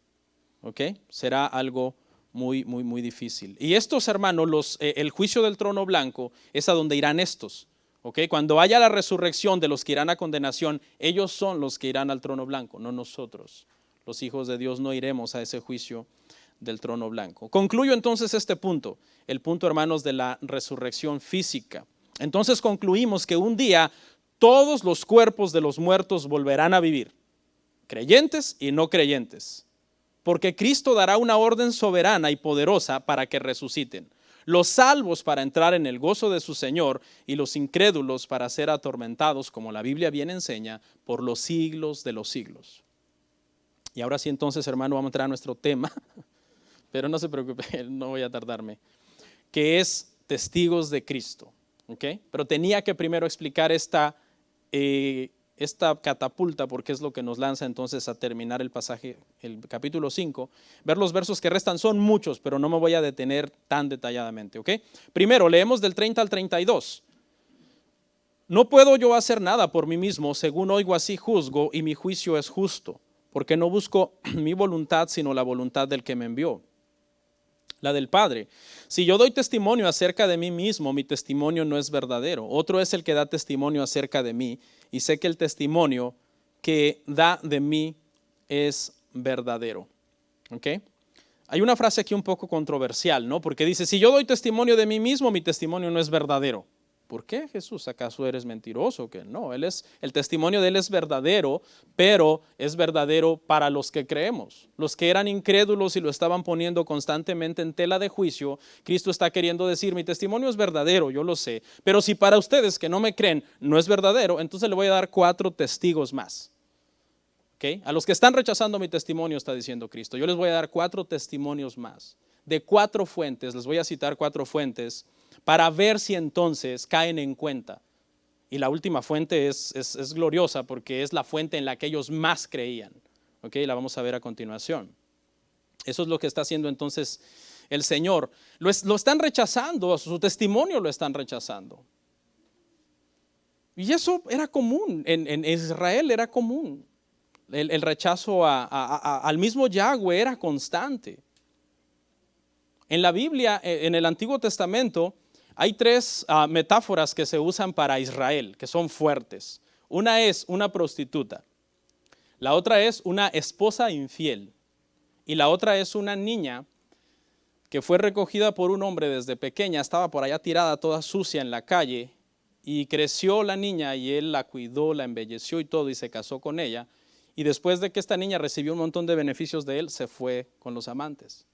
¿Okay? Será algo muy, muy, muy difícil. Y estos, hermanos, el juicio del trono blanco es a donde irán estos. ¿Okay? Cuando haya la resurrección de los que irán a condenación, ellos son los que irán al trono blanco, no nosotros. Los hijos de Dios no iremos a ese juicio del trono blanco. Concluyo entonces este punto, el punto, hermanos, de la resurrección física. Entonces concluimos que un día todos los cuerpos de los muertos volverán a vivir, creyentes y no creyentes. Porque Cristo dará una orden soberana y poderosa para que resuciten. Los salvos para entrar en el gozo de su Señor y los incrédulos para ser atormentados, como la Biblia bien enseña, por los siglos de los siglos. Y ahora sí, entonces, hermano, vamos a entrar a nuestro tema, pero no se preocupe, no voy a tardarme, que es testigos de Cristo. ¿Okay? Pero tenía que primero explicar esta catapulta, porque es lo que nos lanza entonces a terminar el pasaje, el capítulo 5. Ver los versos que restan, son muchos, pero no me voy a detener tan detalladamente. ¿Okay? Primero, leemos del 30 al 32. No puedo yo hacer nada por mí mismo, según oigo así juzgo, y mi juicio es justo, porque no busco mi voluntad, sino la voluntad del que me envió, la del Padre. Si yo doy testimonio acerca de mí mismo, mi testimonio no es verdadero. Otro es el que da testimonio acerca de mí, y sé que el testimonio que da de mí es verdadero. ¿Okay? Hay una frase aquí un poco controversial, ¿no? Porque dice, si yo doy testimonio de mí mismo, mi testimonio no es verdadero. ¿Por qué, Jesús? ¿Acaso eres mentiroso? Que no, el testimonio de él es verdadero, pero es verdadero para los que creemos. Los que eran incrédulos y lo estaban poniendo constantemente en tela de juicio, Cristo está queriendo decir, mi testimonio es verdadero, yo lo sé, pero si para ustedes que no me creen no es verdadero, entonces le voy a dar 4 testigos más. ¿Okay? A los que están rechazando mi testimonio, está diciendo Cristo, yo les voy a dar 4 testimonios más, de 4 fuentes, les voy a citar 4 fuentes, para ver si entonces caen en cuenta. Y la última fuente es gloriosa porque es la fuente en la que ellos más creían. ¿Okay? La vamos a ver a continuación. Eso es lo que está haciendo entonces el Señor. Lo están rechazando, su testimonio lo están rechazando. Y eso era común, en Israel era común. El rechazo al mismo Yahweh era constante. En la Biblia, en el Antiguo Testamento, hay 3 metáforas que se usan para Israel, que son fuertes. Una es una prostituta, la otra es una esposa infiel y la otra es una niña que fue recogida por un hombre desde pequeña, estaba por allá tirada toda sucia en la calle y creció la niña y él la cuidó, la embelleció y todo y se casó con ella. Y después de que esta niña recibió un montón de beneficios de él, se fue con los amantes.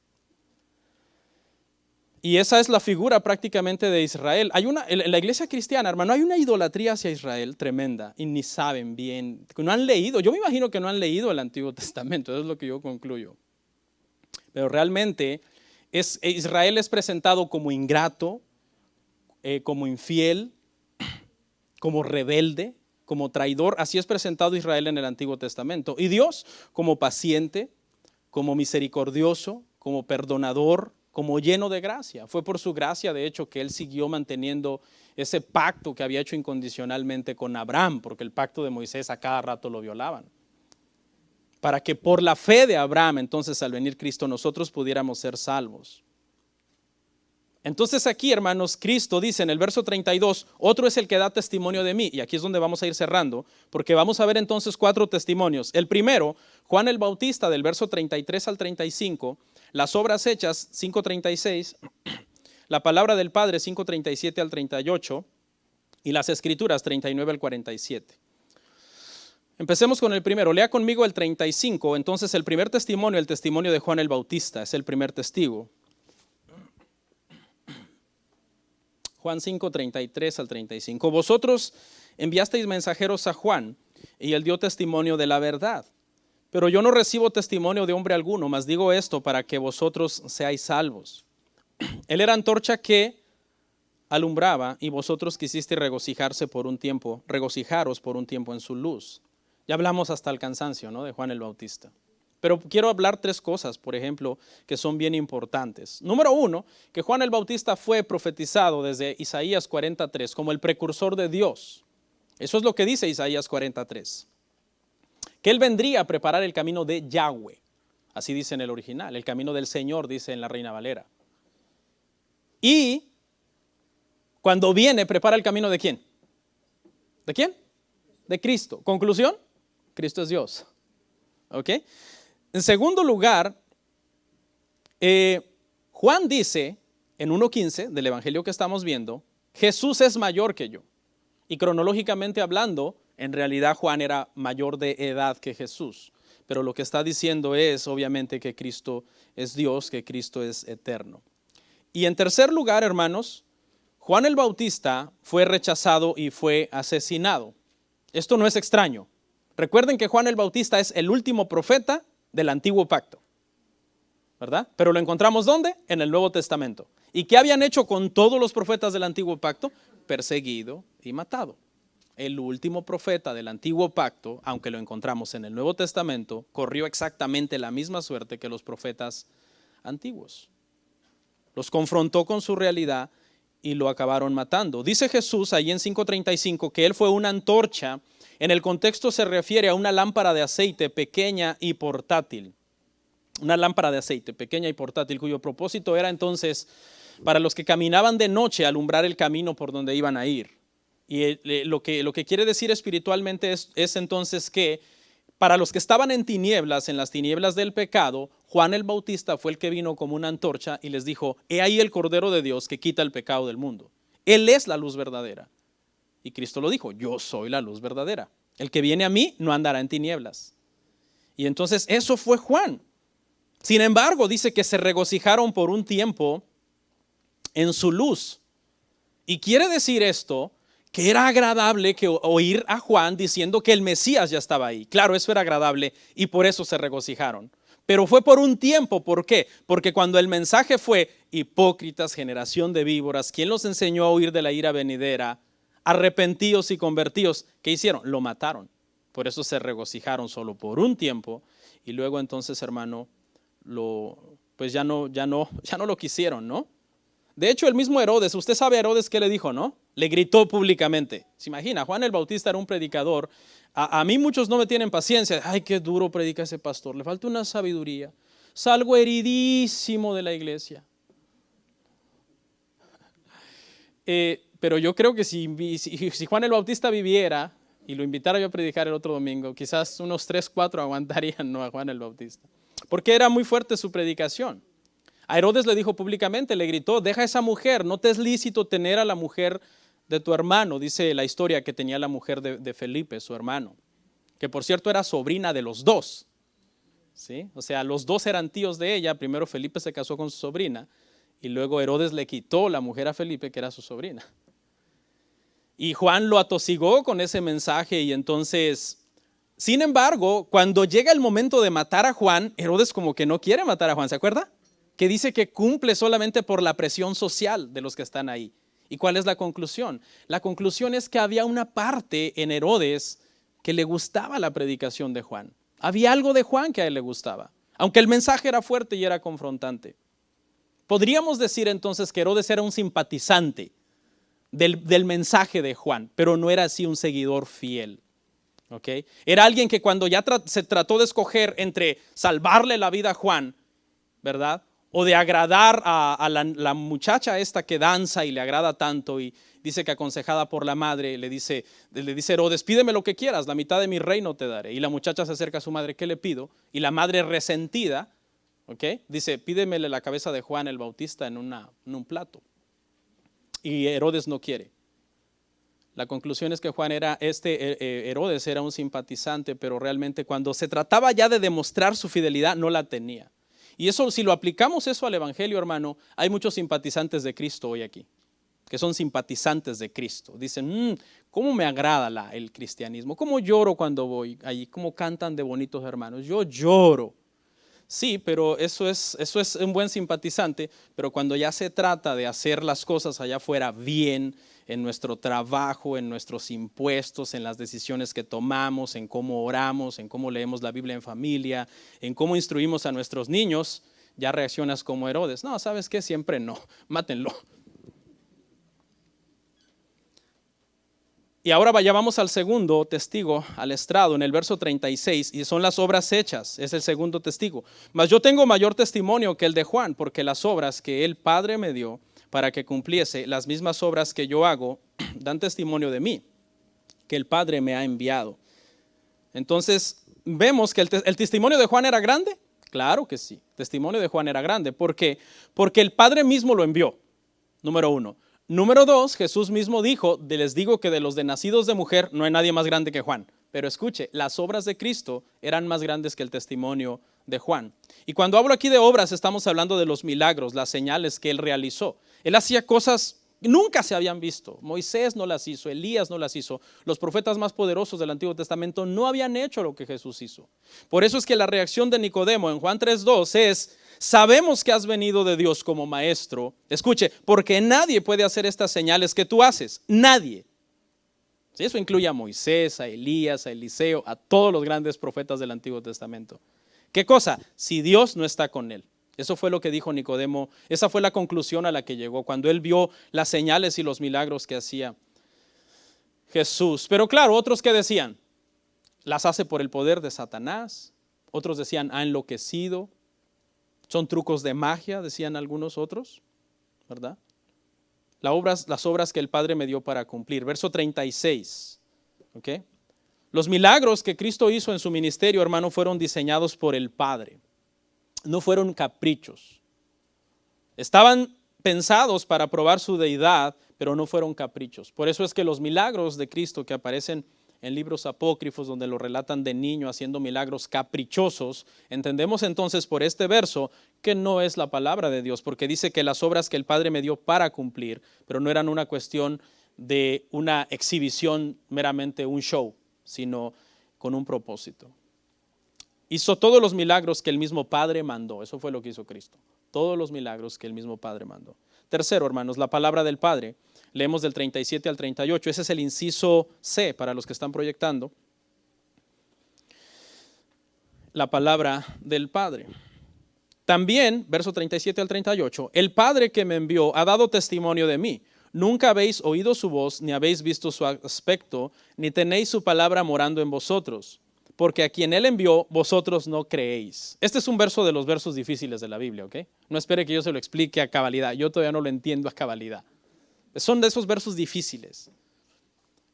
Y esa es la figura prácticamente de Israel. En la iglesia cristiana, hermano, hay una idolatría hacia Israel tremenda y ni saben bien, no han leído, yo me imagino que no han leído el Antiguo Testamento, eso es lo que yo concluyo. Pero realmente Israel es presentado como ingrato, como infiel, como rebelde, como traidor. Así es presentado Israel en el Antiguo Testamento. Y Dios como paciente, como misericordioso, como perdonador, como lleno de gracia. Fue por su gracia, de hecho, que él siguió manteniendo ese pacto que había hecho incondicionalmente con Abraham, porque el pacto de Moisés a cada rato lo violaban. Para que por la fe de Abraham, entonces al venir Cristo, nosotros pudiéramos ser salvos. Entonces aquí, hermanos, Cristo dice en el verso 32, otro es el que da testimonio de mí. Y aquí es donde vamos a ir cerrando, porque vamos a ver entonces 4 testimonios. El primero, Juan el Bautista, del verso 33 al 35, las obras hechas, 5:36, la palabra del Padre, 5:37 al 38, y las escrituras, 39 al 47. Empecemos con el primero. Lea conmigo el 35. Entonces el primer testimonio, el testimonio de Juan el Bautista, es el primer testigo. Juan 5:33 al 35. Vosotros enviasteis mensajeros a Juan, y él dio testimonio de la verdad. Pero yo no recibo testimonio de hombre alguno, mas digo esto para que vosotros seáis salvos. Él era antorcha que alumbraba, y vosotros quisisteis regocijaros por un tiempo en su luz. Ya hablamos hasta el cansancio, ¿no?, de Juan el Bautista. Pero quiero hablar 3 cosas, por ejemplo, que son bien importantes. Número 1, que Juan el Bautista fue profetizado desde Isaías 43 como el precursor de Dios. Eso es lo que dice Isaías 43. Que él vendría a preparar el camino de Yahweh. Así dice en el original. El camino del Señor, dice en la Reina Valera. Y cuando viene, prepara el camino ¿de quién? ¿De quién? De Cristo. ¿Conclusión? Cristo es Dios. ¿Ok? En segundo lugar, Juan dice en 1:15 del evangelio que estamos viendo, Jesús es mayor que yo. Y cronológicamente hablando, en realidad Juan era mayor de edad que Jesús. Pero lo que está diciendo es obviamente que Cristo es Dios, que Cristo es eterno. Y en tercer lugar, hermanos, Juan el Bautista fue rechazado y fue asesinado. Esto no es extraño. Recuerden que Juan el Bautista es el último profeta del antiguo pacto, ¿verdad? Pero lo encontramos ¿dónde? En el Nuevo Testamento. ¿Y qué habían hecho con todos los profetas del antiguo pacto? Perseguido y matado. El último profeta del antiguo pacto, aunque lo encontramos en el Nuevo Testamento, corrió exactamente la misma suerte que los profetas antiguos. Los confrontó con su realidad y lo acabaron matando. Dice Jesús ahí en 5:35 que él fue una antorcha. En el contexto se refiere a una lámpara de aceite pequeña y portátil. Una lámpara de aceite pequeña y portátil cuyo propósito era entonces para los que caminaban de noche alumbrar el camino por donde iban a ir. Y lo que quiere decir espiritualmente es entonces que para los que estaban en tinieblas, en las tinieblas del pecado, Juan el Bautista fue el que vino como una antorcha y les dijo, he ahí el Cordero de Dios que quita el pecado del mundo. Él es la luz verdadera. Y Cristo lo dijo, yo soy la luz verdadera. El que viene a mí no andará en tinieblas. Y entonces eso fue Juan. Sin embargo, dice que se regocijaron por un tiempo en su luz. Y quiere decir esto, que era agradable oír a Juan diciendo que el Mesías ya estaba ahí. Claro, eso era agradable y por eso se regocijaron. Pero fue por un tiempo, ¿por qué? Porque cuando el mensaje fue, hipócritas, generación de víboras, ¿quién los enseñó a huir de la ira venidera? Arrepentíos y convertíos, ¿qué hicieron? Lo mataron. Por eso se regocijaron solo por un tiempo y luego entonces, hermano, ya no lo quisieron, ¿no? De hecho, el mismo Herodes, usted sabe a Herodes qué le dijo, ¿no? Le gritó públicamente. Se imagina, Juan el Bautista era un predicador. A mí muchos no me tienen paciencia. Ay, qué duro predica ese pastor. Le falta una sabiduría. Salgo heridísimo de la iglesia. Pero yo creo que si Juan el Bautista viviera y lo invitara yo a predicar el otro domingo, quizás unos 3, 4 aguantarían, ¿no?, a Juan el Bautista. Porque era muy fuerte su predicación. A Herodes le dijo públicamente, le gritó, deja a esa mujer, no te es lícito tener a la mujer de tu hermano. Dice la historia que tenía la mujer de Felipe, su hermano, que por cierto era sobrina de los dos. ¿Sí? O sea, los dos eran tíos de ella. Primero Felipe se casó con su sobrina y luego Herodes le quitó la mujer a Felipe, que era su sobrina. Y Juan lo atosigó con ese mensaje y entonces, sin embargo, cuando llega el momento de matar a Juan, Herodes como que no quiere matar a Juan, ¿se acuerda? Que dice que cumple solamente por la presión social de los que están ahí. ¿Y cuál es la conclusión? La conclusión es que había una parte en Herodes que le gustaba la predicación de Juan. Había algo de Juan que a él le gustaba, aunque el mensaje era fuerte y era confrontante. Podríamos decir entonces que Herodes era un simpatizante del mensaje de Juan, pero no era así un seguidor fiel. ¿Okay? Era alguien que cuando ya se trató de escoger entre salvarle la vida a Juan, ¿verdad? O de agradar a la muchacha esta que danza y le agrada tanto, y dice que aconsejada por la madre, le dice Herodes, pídeme lo que quieras, la mitad de mi reino te daré. Y la muchacha se acerca a su madre, ¿qué le pido? Y la madre resentida, ¿okay? Dice, pídemele la cabeza de Juan el Bautista en un plato. Y Herodes no quiere. La conclusión es que Herodes era un simpatizante, pero realmente cuando se trataba ya de demostrar su fidelidad, no la tenía. Y eso, si lo aplicamos eso al evangelio, hermano, hay muchos simpatizantes de Cristo hoy aquí, que son simpatizantes de Cristo. Dicen, ¿cómo me agrada el cristianismo? ¿Cómo lloro cuando voy allí? ¿Cómo cantan de bonitos hermanos? Yo lloro. Sí, pero eso es un buen simpatizante, pero cuando ya se trata de hacer las cosas allá afuera bien, en nuestro trabajo, en nuestros impuestos, en las decisiones que tomamos, en cómo oramos, en cómo leemos la Biblia en familia, en cómo instruimos a nuestros niños, ya reaccionas como Herodes. No, ¿sabes qué? Siempre no, mátenlo. Y ahora vamos al segundo testigo, al estrado, en el verso 36, y son las obras hechas, es el segundo testigo. Mas yo tengo mayor testimonio que el de Juan, porque las obras que el Padre me dio para que cumpliese, las mismas obras que yo hago, dan testimonio de mí, que el Padre me ha enviado. Entonces, vemos que el testimonio de Juan era grande. Claro que sí, el testimonio de Juan era grande. ¿Por qué? Porque el Padre mismo lo envió, número 1. Número 2, Jesús mismo dijo, les digo que de los de nacidos de mujer no hay nadie más grande que Juan. Pero escuche, las obras de Cristo eran más grandes que el testimonio de Juan. Y cuando hablo aquí de obras, estamos hablando de los milagros, las señales que él realizó. Él hacía cosas que nunca se habían visto. Moisés no las hizo, Elías no las hizo. Los profetas más poderosos del Antiguo Testamento no habían hecho lo que Jesús hizo. Por eso es que la reacción de Nicodemo en Juan 3:2 es, sabemos que has venido de Dios como maestro. Escuche, porque nadie puede hacer estas señales que tú haces. Nadie. Sí, eso incluye a Moisés, a Elías, a Eliseo, a todos los grandes profetas del Antiguo Testamento. ¿Qué cosa? Si Dios no está con él. Eso fue lo que dijo Nicodemo. Esa fue la conclusión a la que llegó cuando él vio las señales y los milagros que hacía Jesús. Pero claro, otros que decían, las hace por el poder de Satanás. Otros decían, ha enloquecido. Son trucos de magia, decían algunos otros, ¿verdad? Las obras que el Padre me dio para cumplir. Verso 36. ¿Okay? Los milagros que Cristo hizo en su ministerio, hermano, fueron diseñados por el Padre. No fueron caprichos. Estaban pensados para probar su deidad, pero no fueron caprichos. Por eso es que los milagros de Cristo que aparecen en libros apócrifos donde lo relatan de niño haciendo milagros caprichosos, entendemos entonces por este verso que no es la palabra de Dios, porque dice que las obras que el Padre me dio para cumplir, pero no eran una cuestión de una exhibición, meramente un show, sino con un propósito. Hizo todos los milagros que el mismo Padre mandó. Eso fue lo que hizo Cristo. Todos los milagros que el mismo Padre mandó. Tercero, hermanos, la palabra del Padre. Leemos del 37 al 38. Ese es el inciso C para los que están proyectando. La palabra del Padre. También, verso 37 al 38, el Padre que me envió ha dado testimonio de mí. Nunca habéis oído su voz, ni habéis visto su aspecto, ni tenéis su palabra morando en vosotros. Porque a quien él envió, vosotros no creéis. Este es un verso de los versos difíciles de la Biblia, ¿ok? No espere que yo se lo explique a cabalidad. Yo todavía no lo entiendo a cabalidad. Son de esos versos difíciles.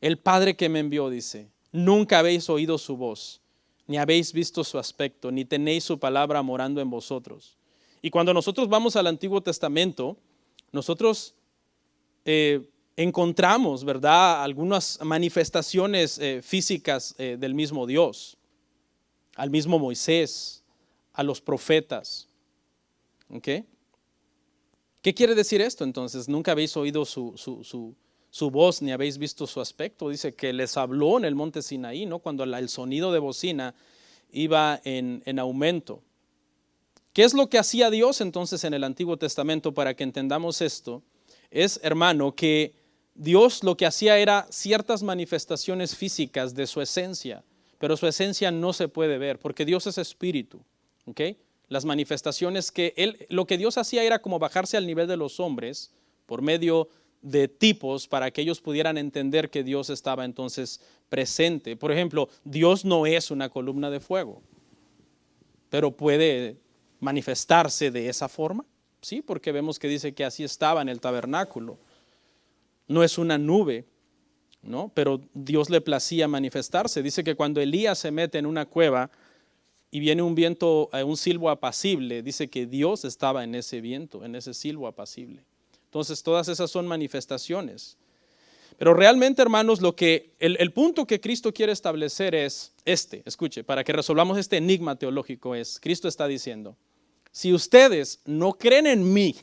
El Padre que me envió, dice, nunca habéis oído su voz, ni habéis visto su aspecto, ni tenéis su palabra morando en vosotros. Y cuando nosotros vamos al Antiguo Testamento, nosotros encontramos, ¿verdad?, algunas manifestaciones físicas del mismo Dios, al mismo Moisés, a los profetas. ¿Okay? ¿Qué quiere decir esto entonces? Nunca habéis oído su voz ni habéis visto su aspecto. Dice que les habló en el monte Sinaí, ¿no?, cuando el sonido de bocina iba en aumento. ¿Qué es lo que hacía Dios entonces en el Antiguo Testamento? Para que entendamos esto, es, hermano, que Dios lo que hacía era ciertas manifestaciones físicas de su esencia, pero su esencia no se puede ver porque Dios es espíritu. ¿Okay? las manifestaciones que lo que Dios hacía era como bajarse al nivel de los hombres por medio de tipos para que ellos pudieran entender que Dios estaba entonces presente. Por ejemplo, Dios no es una columna de fuego, pero puede manifestarse de esa forma, sí, porque vemos que dice que así estaba en el tabernáculo. No es una nube, ¿no? Pero Dios le placía manifestarse. Dice que cuando Elías se mete en una cueva y viene un viento, un silbo apacible, dice que Dios estaba en ese viento, en ese silbo apacible. Entonces todas esas son manifestaciones. Pero realmente, hermanos, el punto que Cristo quiere establecer es escuche, para que resolvamos este enigma teológico Cristo está diciendo, si ustedes no creen en mí,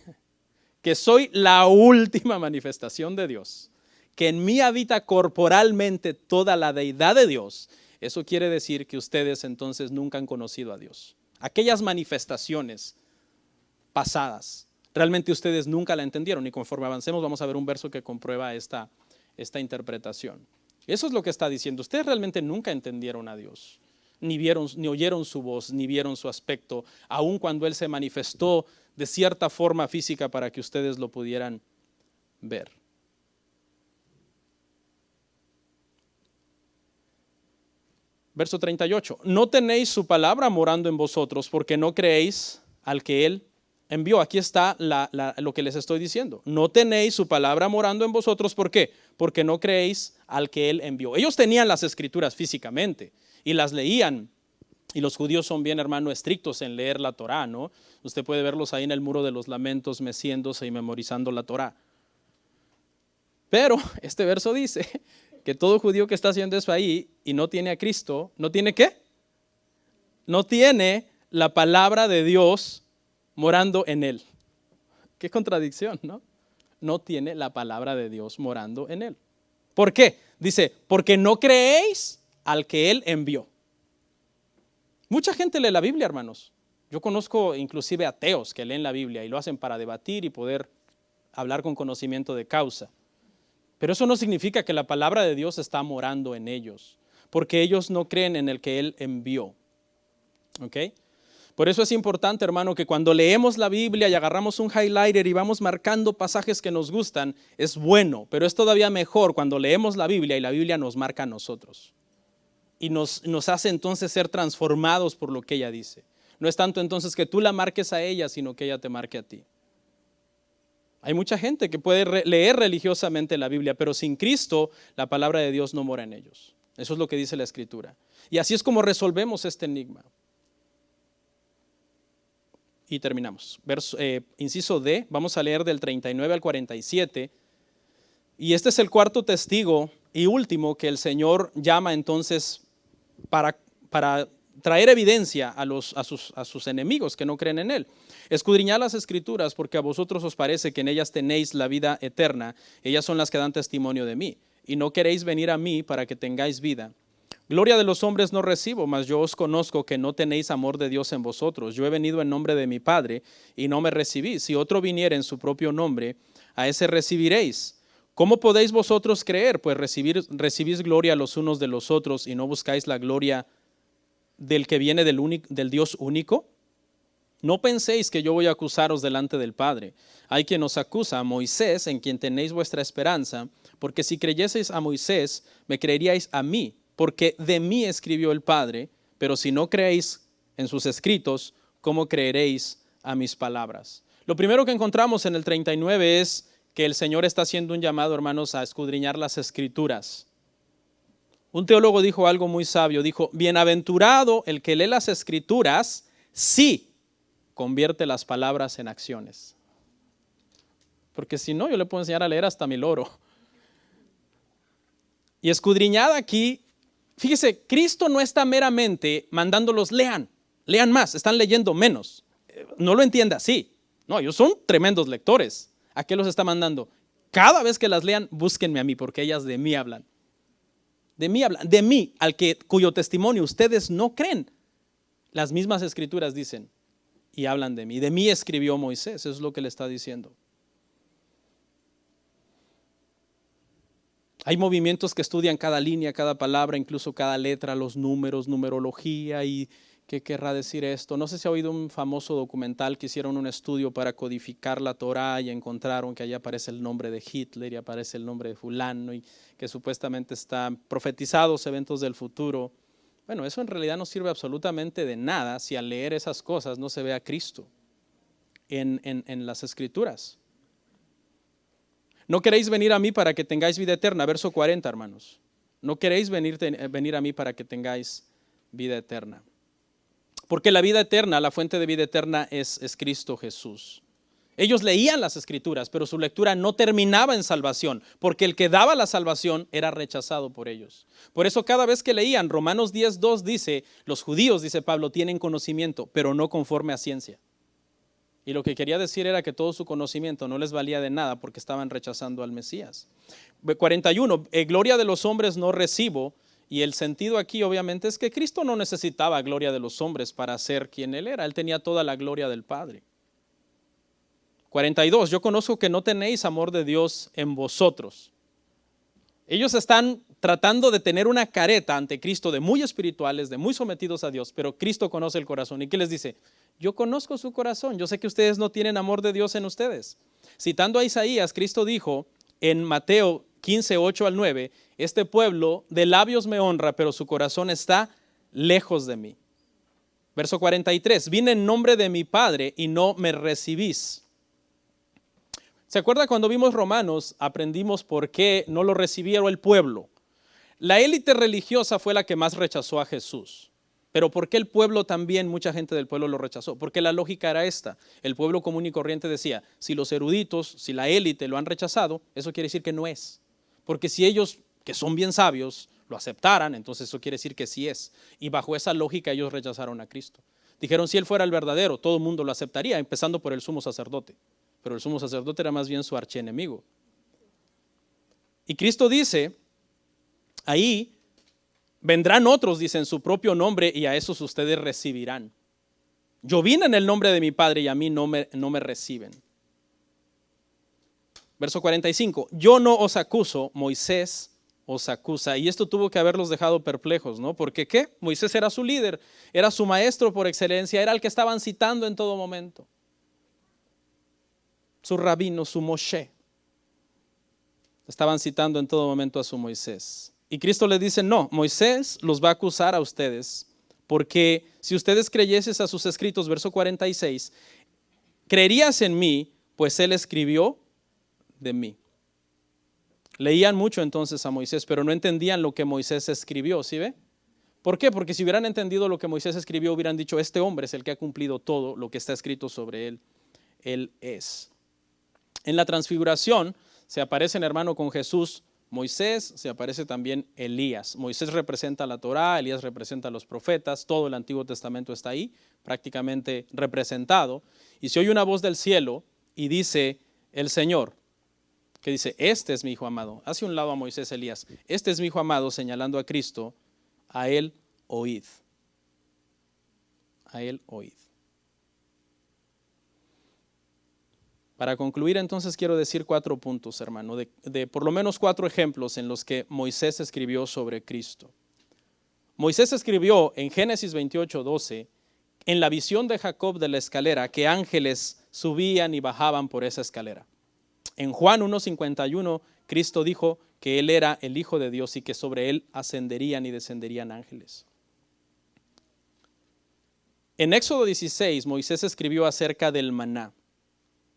que soy la última manifestación de Dios, que en mí habita corporalmente toda la deidad de Dios, eso quiere decir que ustedes entonces nunca han conocido a Dios. Aquellas manifestaciones pasadas, realmente ustedes nunca la entendieron y conforme avancemos vamos a ver un verso que comprueba esta interpretación. Eso es lo que está diciendo. Ustedes realmente nunca entendieron a Dios, ni oyeron su voz, ni vieron su aspecto, aun cuando Él se manifestó de cierta forma física para que ustedes lo pudieran ver. Verso 38. No tenéis su palabra morando en vosotros porque no creéis al que Él envió. Aquí está lo que les estoy diciendo. No tenéis su palabra morando en vosotros. ¿Por qué? Porque no creéis al que Él envió. Ellos tenían las escrituras físicamente y las leían. Y los judíos son bien, hermano, estrictos en leer la Torá, ¿no? Usted puede verlos ahí en el muro de los lamentos, meciéndose y memorizando la Torá. Pero este verso dice que todo judío que está haciendo eso ahí y no tiene a Cristo, ¿no tiene qué? No tiene la palabra de Dios morando en él. Qué contradicción, ¿no? No tiene la palabra de Dios morando en él. ¿Por qué? Dice, porque no creéis al que Él envió. Mucha gente lee la Biblia, hermanos. Yo conozco inclusive ateos que leen la Biblia y lo hacen para debatir y poder hablar con conocimiento de causa. Pero eso no significa que la palabra de Dios está morando en ellos, porque ellos no creen en el que Él envió. ¿Ok? Por eso es importante, hermano, que cuando leemos la Biblia y agarramos un highlighter y vamos marcando pasajes que nos gustan, es bueno, pero es todavía mejor cuando leemos la Biblia y la Biblia nos marca a nosotros. Y nos hace entonces ser transformados por lo que ella dice. No es tanto entonces que tú la marques a ella, sino que ella te marque a ti. Hay mucha gente que puede leer religiosamente la Biblia, pero sin Cristo la palabra de Dios no mora en ellos. Eso es lo que dice la Escritura. Y así es como resolvemos este enigma. Y terminamos. Inciso D, vamos a leer del 39 al 47. Y este es el cuarto testigo y último que el Señor llama entonces para traer evidencia a sus enemigos que no creen en Él. Escudriñad las Escrituras porque a vosotros os parece que en ellas tenéis la vida eterna. Ellas son las que dan testimonio de mí. Y no queréis venir a mí para que tengáis vida. Gloria de los hombres no recibo, mas yo os conozco que no tenéis amor de Dios en vosotros. Yo he venido en nombre de mi Padre y no me recibís. Si otro viniera en su propio nombre, a ese recibiréis. ¿Cómo podéis vosotros creer? Pues recibís gloria los unos de los otros y no buscáis la gloria del que viene del Dios único. No penséis que yo voy a acusaros delante del Padre. Hay quien os acusa, a Moisés, en quien tenéis vuestra esperanza, porque si creyeseis a Moisés, me creeríais a mí, porque de mí escribió el Padre, pero si no creéis en sus escritos, ¿cómo creeréis a mis palabras? Lo primero que encontramos en el 39 es que el Señor está haciendo un llamado, hermanos, a escudriñar las Escrituras. Un teólogo dijo algo muy sabio, dijo, bienaventurado el que lee las Escrituras, sí convierte las palabras en acciones. Porque si no, yo le puedo enseñar a leer hasta mi loro. Y escudriñada aquí, fíjese, Cristo no está meramente mandándolos lean más, están leyendo menos. No lo entienda así. No, ellos son tremendos lectores. ¿A qué los está mandando? Cada vez que las lean, búsquenme a mí, porque ellas de mí hablan. De mí hablan, de mí, cuyo testimonio ustedes no creen. Las mismas Escrituras dicen y hablan de mí. De mí escribió Moisés, eso es lo que le está diciendo. Hay movimientos que estudian cada línea, cada palabra, incluso cada letra, los números, numerología y ¿Qué querrá decir esto? No sé si ha oído un famoso documental que hicieron un estudio para codificar la Torá y encontraron que allá aparece el nombre de Hitler y aparece el nombre de fulano y que supuestamente están profetizados eventos del futuro. Bueno, eso en realidad no sirve absolutamente de nada si al leer esas cosas no se ve a Cristo en las Escrituras. No queréis venir a mí para que tengáis vida eterna, verso 40, hermanos. No queréis venir a mí para que tengáis vida eterna. Porque la vida eterna, la fuente de vida eterna es Cristo Jesús. Ellos leían las Escrituras, pero su lectura no terminaba en salvación, porque el que daba la salvación era rechazado por ellos. Por eso cada vez que leían, Romanos 10:2 dice, los judíos, dice Pablo, tienen conocimiento, pero no conforme a ciencia. Y lo que quería decir era que todo su conocimiento no les valía de nada porque estaban rechazando al Mesías. 41, gloria de los hombres no recibo. Y el sentido aquí obviamente es que Cristo no necesitaba gloria de los hombres para ser quien Él era. Él tenía toda la gloria del Padre. 42, yo conozco que no tenéis amor de Dios en vosotros. Ellos están tratando de tener una careta ante Cristo de muy espirituales, de muy sometidos a Dios, pero Cristo conoce el corazón. ¿Y qué les dice? Yo conozco su corazón, yo sé que ustedes no tienen amor de Dios en ustedes. Citando a Isaías, Cristo dijo en Mateo 15:8-9, este pueblo de labios me honra, pero su corazón está lejos de mí. Verso 43, vine en nombre de mi Padre y no me recibís. ¿Se acuerda cuando vimos Romanos? Aprendimos por qué no lo recibieron el pueblo. La élite religiosa fue la que más rechazó a Jesús. Pero ¿por qué el pueblo también, mucha gente del pueblo lo rechazó? Porque la lógica era esta. El pueblo común y corriente decía, si los eruditos, si la élite lo han rechazado, eso quiere decir que no es. Porque si ellos, que son bien sabios, lo aceptaran, entonces eso quiere decir que sí es. Y bajo esa lógica ellos rechazaron a Cristo. Dijeron, si Él fuera el verdadero, todo el mundo lo aceptaría, empezando por el sumo sacerdote. Pero el sumo sacerdote era más bien su archienemigo. Y Cristo dice, ahí, vendrán otros, dice, en su propio nombre y a esos ustedes recibirán. Yo vine en el nombre de mi Padre y a mí no me reciben. Verso 45, yo no os acuso, Moisés os acusa. Y esto tuvo que haberlos dejado perplejos, ¿no? Porque ¿qué? Moisés era su líder, era su maestro por excelencia, era el que estaban citando en todo momento. Su rabino, su Moshe. Estaban citando en todo momento a su Moisés. Y Cristo les dice, no, Moisés los va a acusar a ustedes, porque si ustedes creyesen a sus escritos, verso 46, creerías en mí, pues él escribió de mí. Leían mucho entonces a Moisés, pero no entendían lo que Moisés escribió, ¿sí ve? ¿Por qué? Porque si hubieran entendido lo que Moisés escribió, hubieran dicho, este hombre es el que ha cumplido todo lo que está escrito sobre él. Él es. En la transfiguración se aparecen, hermano, con Jesús Moisés, se aparece también Elías. Moisés representa la Torá, Elías representa a los profetas, todo el Antiguo Testamento está ahí, prácticamente representado. Y se oye una voz del cielo y dice el Señor, que dice, este es mi hijo amado. Hace un lado a Moisés Elías, este es mi hijo amado, señalando a Cristo, a él oíd. A él oíd. Para concluir, entonces, quiero decir 4 puntos, hermano, de por lo menos 4 ejemplos en los que Moisés escribió sobre Cristo. Moisés escribió en Génesis 28:12, en la visión de Jacob de la escalera, que ángeles subían y bajaban por esa escalera. En Juan 1:51, Cristo dijo que Él era el Hijo de Dios y que sobre Él ascenderían y descenderían ángeles. En Éxodo 16, Moisés escribió acerca del maná.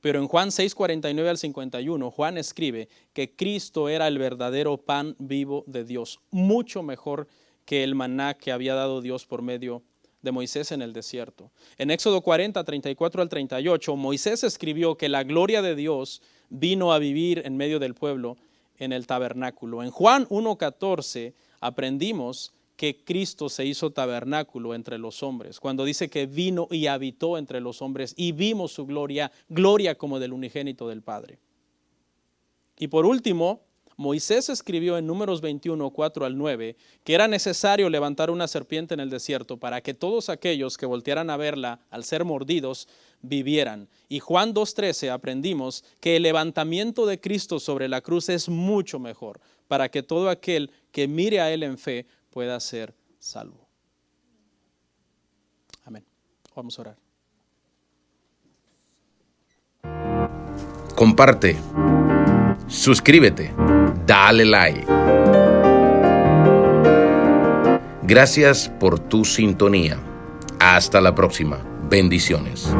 Pero en Juan 6:49 al 51, Juan escribe que Cristo era el verdadero pan vivo de Dios, mucho mejor que el maná que había dado Dios por medio de Moisés en el desierto. En Éxodo 40, 34 al 38, Moisés escribió que la gloria de Dios vino a vivir en medio del pueblo en el tabernáculo. En Juan 1:14 aprendimos que Cristo se hizo tabernáculo entre los hombres, cuando dice que vino y habitó entre los hombres y vimos su gloria, gloria como del unigénito del Padre. Y por último, Moisés escribió en Números 21, 4 al 9, que era necesario levantar una serpiente en el desierto para que todos aquellos que voltearan a verla al ser mordidos vivieran. Y Juan 2:13 aprendimos que el levantamiento de Cristo sobre la cruz es mucho mejor, para que todo aquel que mire a Él en fe pueda ser salvo. Vamos a orar. Comparte, suscríbete, dale like. Gracias por tu sintonía. Hasta la próxima. Bendiciones.